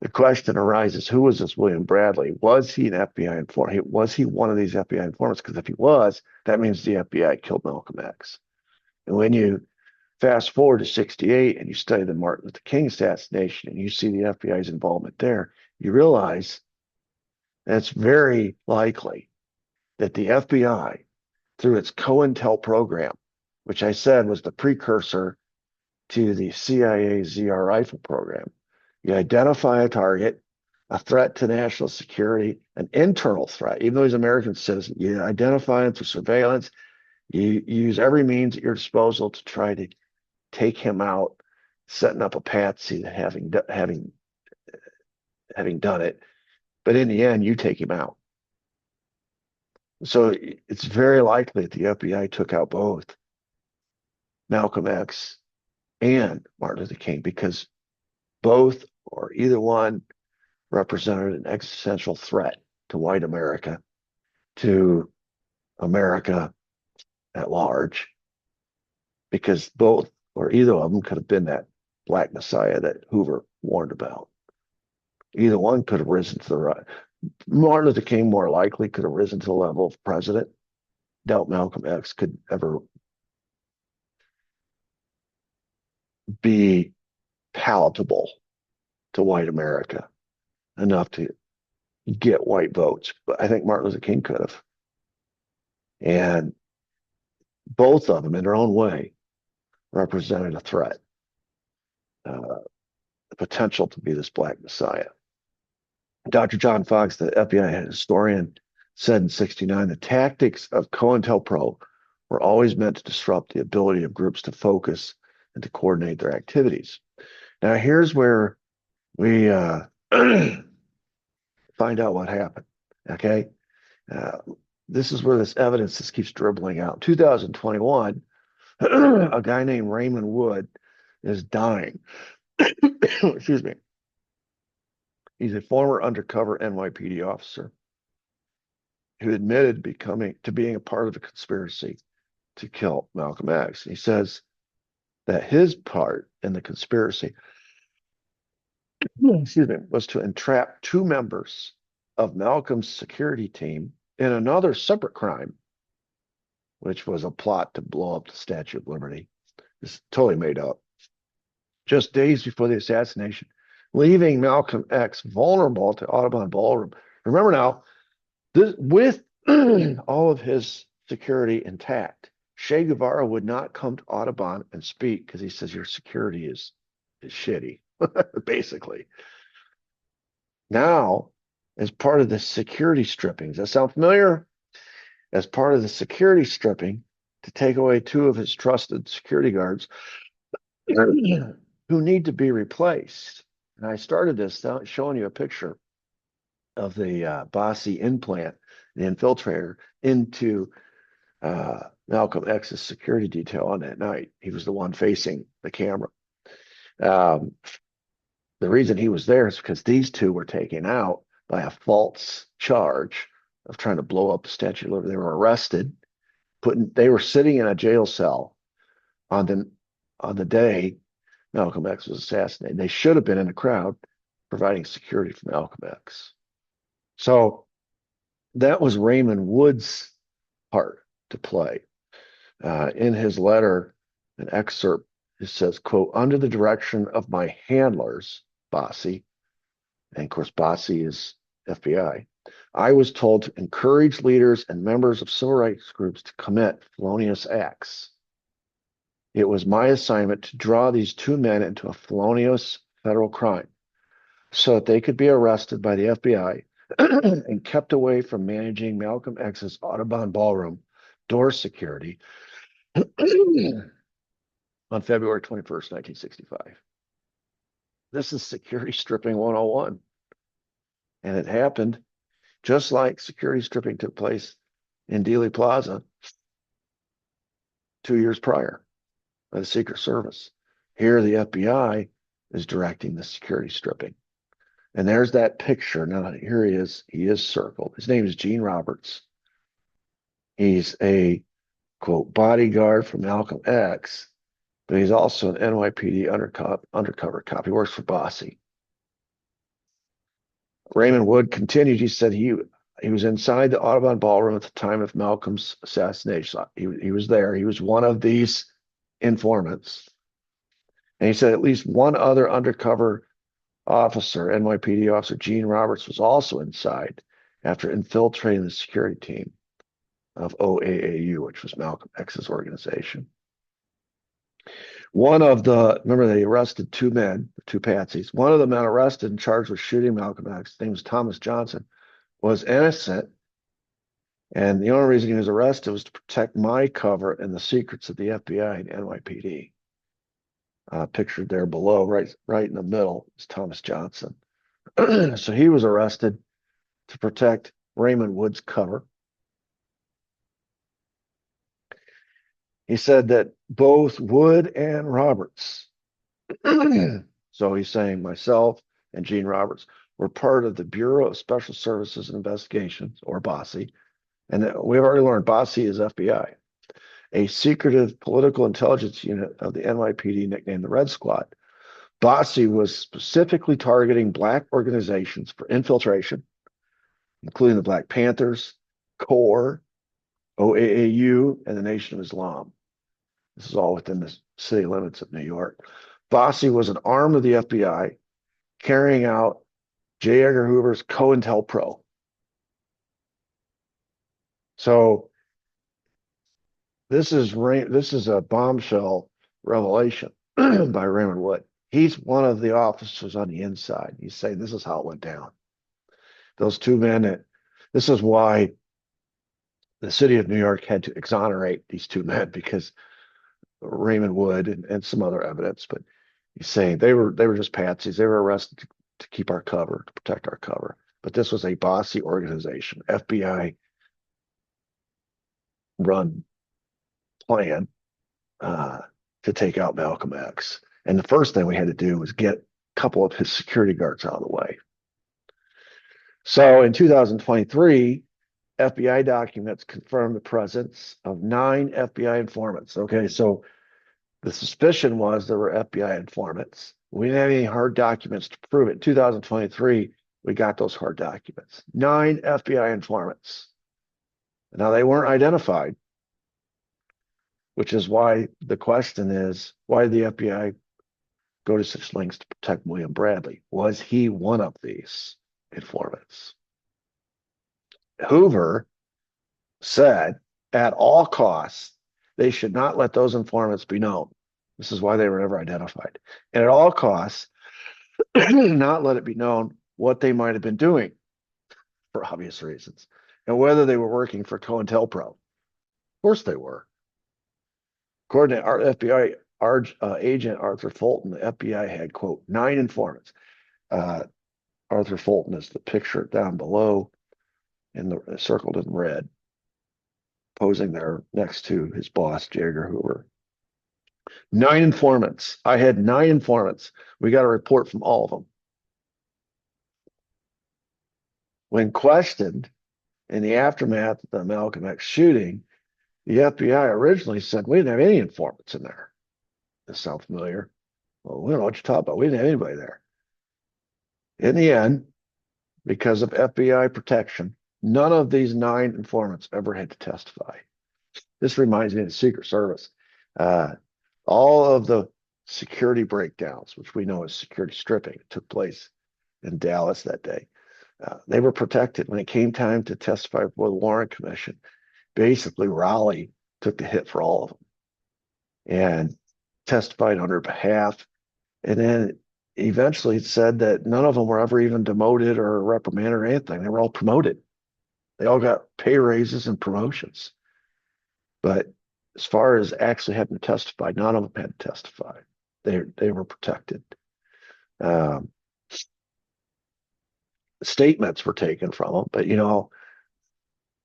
The question arises, who was this William Bradley? Was he an FBI informant? Was he one of these FBI informants? Because if he was, that means the FBI killed Malcolm X. And when you fast forward to 68 and you study the Martin Luther King assassination and you see the FBI's involvement there, you realize that it's very likely that the FBI, through its COINTEL program, which I said was the precursor to the CIA ZR rifle program, you identify a target, a threat to national security, an internal threat. Even though he's an American citizen, you identify him through surveillance. You use every means at your disposal to try to take him out, setting up a patsy, having done it. But in the end, you take him out. So it's very likely that the FBI took out both Malcolm X and Martin Luther King because both or either one represented an existential threat to white America, to America at large, because both or either of them could have been that black messiah that Hoover warned about. Either one could have risen to the right. Martin Luther King more likely could have risen to the level of president. Doubt Malcolm X could ever be palatable to white America enough to get white votes. But I think Martin Luther King could have. And both of them, in their own way, represented a threat, the potential to be this black messiah. Dr. John Fox, the FBI historian, said in '69 the tactics of COINTELPRO were always meant to disrupt the ability of groups to focus and to coordinate their activities. Now, here's where we find out what happened. Okay. This is where this evidence just keeps dribbling out. 2021, a guy named Raymond Wood is dying. Excuse me. He's a former undercover NYPD officer who admitted to being a part of a conspiracy to kill Malcolm X. He says that his part in the conspiracy, excuse me, was to entrap two members of Malcolm's security team in another separate crime, which was a plot to blow up the Statue of Liberty. It's totally made up. Just days before the assassination, leaving Malcolm X vulnerable to Audubon Ballroom. Remember now, this, with all of his security intact, Che Guevara would not come to Audubon and speak because he says your security is shitty, basically. Now, as part of the security stripping, does that sound familiar? As part of the security stripping, to take away two of his trusted security guards who need to be replaced. And I started this showing you a picture of the Bossy implant, the infiltrator, into Malcolm X's security detail on that night. He was the one facing the camera. The reason he was there is because these two were taken out by a false charge of trying to blow up the Statue of Liberty. They were arrested, they were sitting in a jail cell on the day Malcolm X was assassinated. They should have been in the crowd providing security for Malcolm X. So that was Raymond Wood's part to play. In his letter, an excerpt, it says, quote, under the direction of my handlers, Bossy, and of course, Bossy is FBI, I was told to encourage leaders and members of civil rights groups to commit felonious acts. It was my assignment to draw these two men into a felonious federal crime so that they could be arrested by the FBI and kept away from managing Malcolm X's Audubon Ballroom door security on February 21st, 1965. This is security stripping 101. And it happened just like security stripping took place in Dealey Plaza 2 years prior by the Secret Service. Here, the FBI is directing the security stripping. And there's that picture. Now, here he is circled. His name is Gene Roberts. He's a, quote, bodyguard for Malcolm X, but he's also an NYPD undercover cop. He works for Bossy. Raymond Wood continued. He said he was inside the Audubon Ballroom at the time of Malcolm's assassination. He was there. He was one of these informants. And he said at least one other undercover officer, NYPD officer Gene Roberts, was also inside after infiltrating the security team of OAAU, which was Malcolm X's organization. Remember they arrested two men, two patsies. One of the men arrested and charged with shooting Malcolm X, his name was Thomas Johnson, was innocent. And the only reason he was arrested was to protect my cover and the secrets of the FBI and NYPD. Pictured there below, right in the middle, is Thomas Johnson. So he was arrested to protect Raymond Wood's cover. He said that both Wood and Roberts, so he's saying myself and Gene Roberts, were part of the Bureau of Special Services and Investigations, or BOSSI. And we've already learned BOSSI is FBI, a secretive political intelligence unit of the NYPD nicknamed the Red Squad. BOSSI was specifically targeting Black organizations for infiltration, including the Black Panthers, CORE, OAAU, and the Nation of Islam. This is all within the city limits of New York. BOSSI was an arm of the FBI carrying out J. Edgar Hoover's COINTELPRO. So this is a bombshell revelation by Raymond Wood. He's one of the officers on the inside. He's saying this is how it went down. Those two men, this is why the city of New York had to exonerate these two men, because Raymond Wood and some other evidence, but he's saying they were just patsies. They were arrested to keep our cover, to protect our cover. But this was a BOSSI organization, FBI run plan to take out Malcolm X. And the first thing we had to do was get a couple of his security guards out of the way. So in 2023, FBI documents confirmed the presence of 9 FBI informants. Okay, so the suspicion was there were FBI informants. We didn't have any hard documents to prove it. In 2023, we got those hard documents. 9 FBI informants. Now, they weren't identified, which is why the question is, why did the FBI go to such lengths to protect William Bradley? Was he one of these informants? Hoover said, at all costs, they should not let those informants be known. This is why they were never identified. And at all costs, not let it be known what they might have been doing, for obvious reasons, and whether they were working for COINTELPRO. Of course they were. According to our FBI agent Arthur Fulton, the FBI had, quote, 9 informants. Arthur Fulton is the picture down below, circled in red, posing there next to his boss, J. Edgar Hoover. 9 informants. I had 9 informants. We got a report from all of them. When questioned in the aftermath of the Malcolm X shooting, the FBI originally said we didn't have any informants in there. This sound familiar? Well, we don't know what you're talking about. We didn't have anybody there. In the end, because of FBI protection, none of these 9 informants ever had to testify. This reminds me of the Secret Service. All of the security breakdowns, which we know as security stripping, took place in Dallas that day. They were protected. When it came time to testify before the Warren Commission, basically Raleigh took the hit for all of them and testified on their behalf. And then eventually it said that none of them were ever even demoted or reprimanded or anything. They were all promoted. They all got pay raises and promotions. But as far as actually having to testify, none of them had to testify. They were protected. Statements were taken from them, but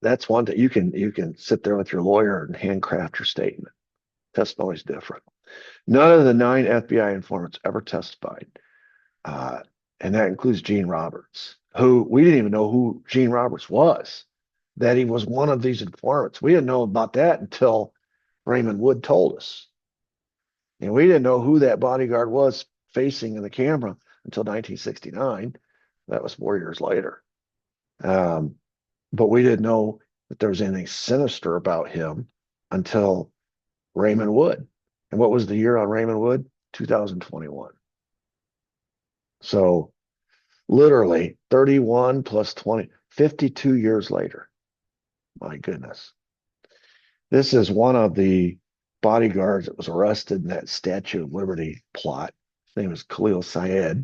that's one that you can sit there with your lawyer and handcraft your statement. Testimony is different. None of the 9 FBI informants ever testified, and that includes Gene Roberts, who we didn't even know who Gene Roberts was, that he was one of these informants. We didn't know about that until Raymond Wood told us. And we didn't know who that bodyguard was facing in the camera until 1969. That was 4 years later. But we didn't know that there was anything sinister about him until Raymond Wood. And what was the year on Raymond Wood? 2021. So literally 31 plus 20, 52 years later. My goodness. This is one of the bodyguards that was arrested in that Statue of Liberty plot. His name is Khalil Syed.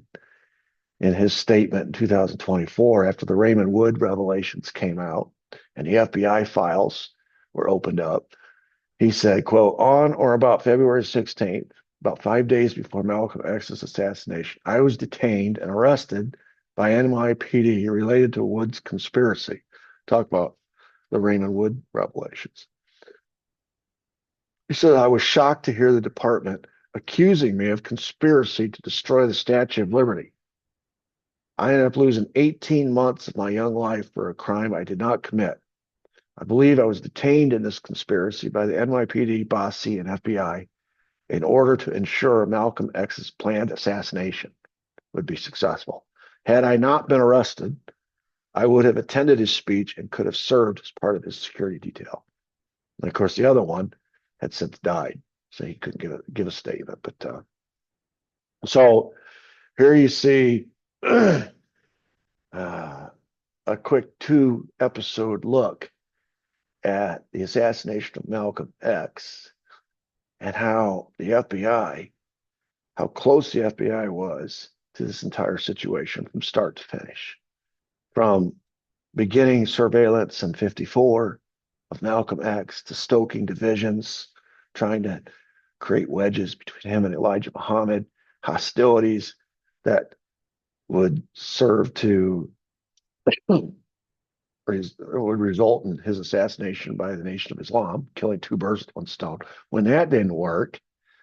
In his statement in 2024, after the Raymond Wood revelations came out and the FBI files were opened up, he said, quote, on or about February 16th, about 5 days before Malcolm X's assassination, I was detained and arrested by NYPD related to Wood's conspiracy. Talk about the Raymond Wood revelations. He said, I was shocked to hear the department accusing me of conspiracy to destroy the Statue of Liberty. I ended up losing 18 months of my young life for a crime I did not commit. I believe I was detained in this conspiracy by the NYPD, BOSSI, and FBI in order to ensure Malcolm X's planned assassination would be successful. Had I not been arrested, I would have attended his speech and could have served as part of his security detail. And of course, the other one had since died, so he couldn't give a statement. But so here you see a quick 2-episode look at the assassination of Malcolm X and how the FBI, how close the FBI was to this entire situation from start to finish. From beginning surveillance in 54 of Malcolm X to stoking divisions, trying to create wedges between him and Elijah Muhammad, hostilities that would serve to would result in his assassination by the Nation of Islam, killing 2 birds with 1 stone. When that didn't work,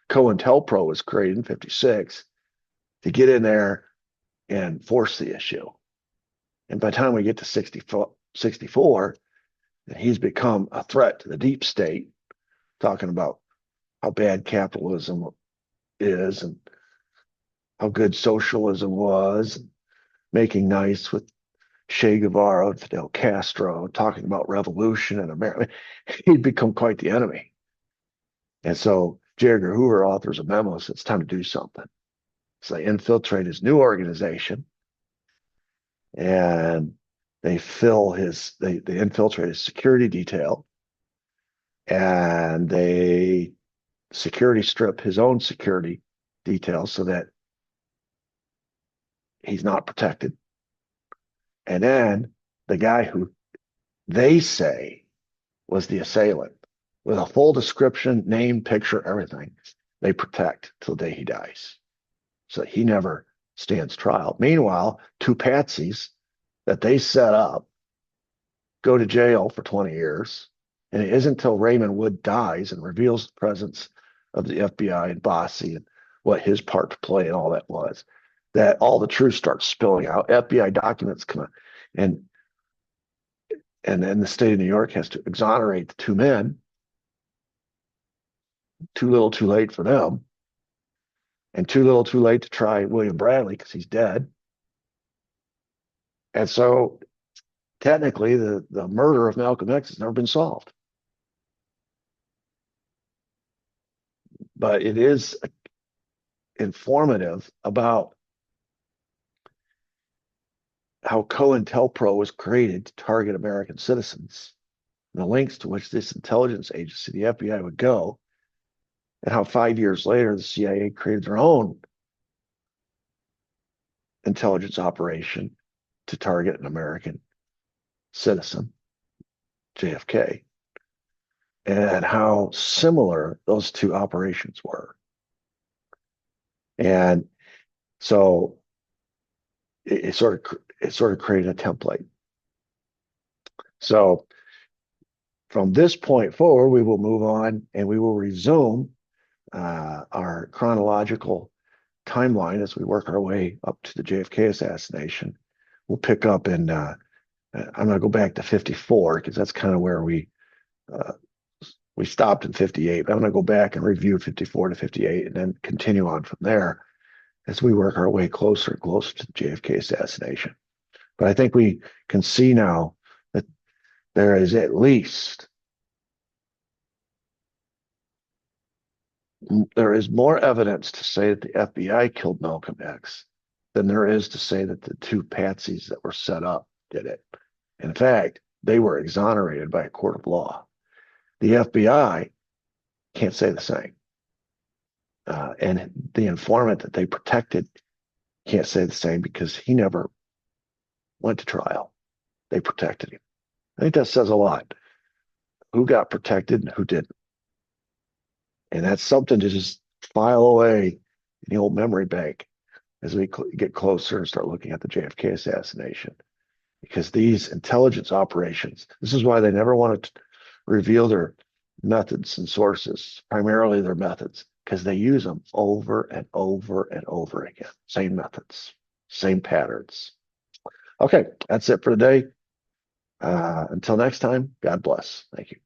COINTELPRO was created in 56 to get in there and force the issue. And by the time we get to 64, he's become a threat to the deep state, talking about how bad capitalism is and how good socialism was, making nice with Che Guevara and Fidel Castro, talking about revolution in America. He'd become quite the enemy. And so J. Edgar Hoover authors a memo, says it's time to do something. So they infiltrate his new organization and they infiltrate his security detail and they security strip his own security detail so that he's not protected. And then the guy who they say was the assailant, with a full description, name, picture, everything, they protect till the day he dies. So he never stands trial. Meanwhile, 2 patsies that they set up go to jail for 20 years. And it isn't until Raymond Wood dies and reveals the presence of the FBI and BOSSI and what his part to play and all that was, that all the truth starts spilling out. FBI documents come out, and then the state of New York has to exonerate the 2 men. Too little, too late for them, and too little, too late to try William Bradley because he's dead. And so, technically, the murder of Malcolm X has never been solved. But it is informative about how COINTELPRO was created to target American citizens, and the lengths to which this intelligence agency, the FBI, would go, and how 5 years later the CIA created their own intelligence operation to target an American citizen, JFK, and how similar those 2 operations were. And so it sort of created a template. So from this point forward, we will move on and we will resume our chronological timeline as we work our way up to the JFK assassination. We'll pick up in, I'm going to go back to 54 because that's kind of where we stopped in 58. I'm going to go back and review 54 to 58 and then continue on from there as we work our way closer and closer to the JFK assassination. But I think we can see now that there is at least more evidence to say that the FBI killed Malcolm X than there is to say that the 2 patsies that were set up did it. In fact, they were exonerated by a court of law. The FBI Can't say the same. And the informant that they protected can't say the same because he never went to trial. They protected him. I think that says a lot. Who got protected and who didn't. And that's something to just file away in the old memory bank as we get closer and start looking at the JFK assassination. Because these intelligence operations, this is why they never wanted to reveal their methods and sources, primarily their methods, because they use them over and over and over again. Same methods, same patterns. Okay, that's it for today. Until next time, God bless. Thank you.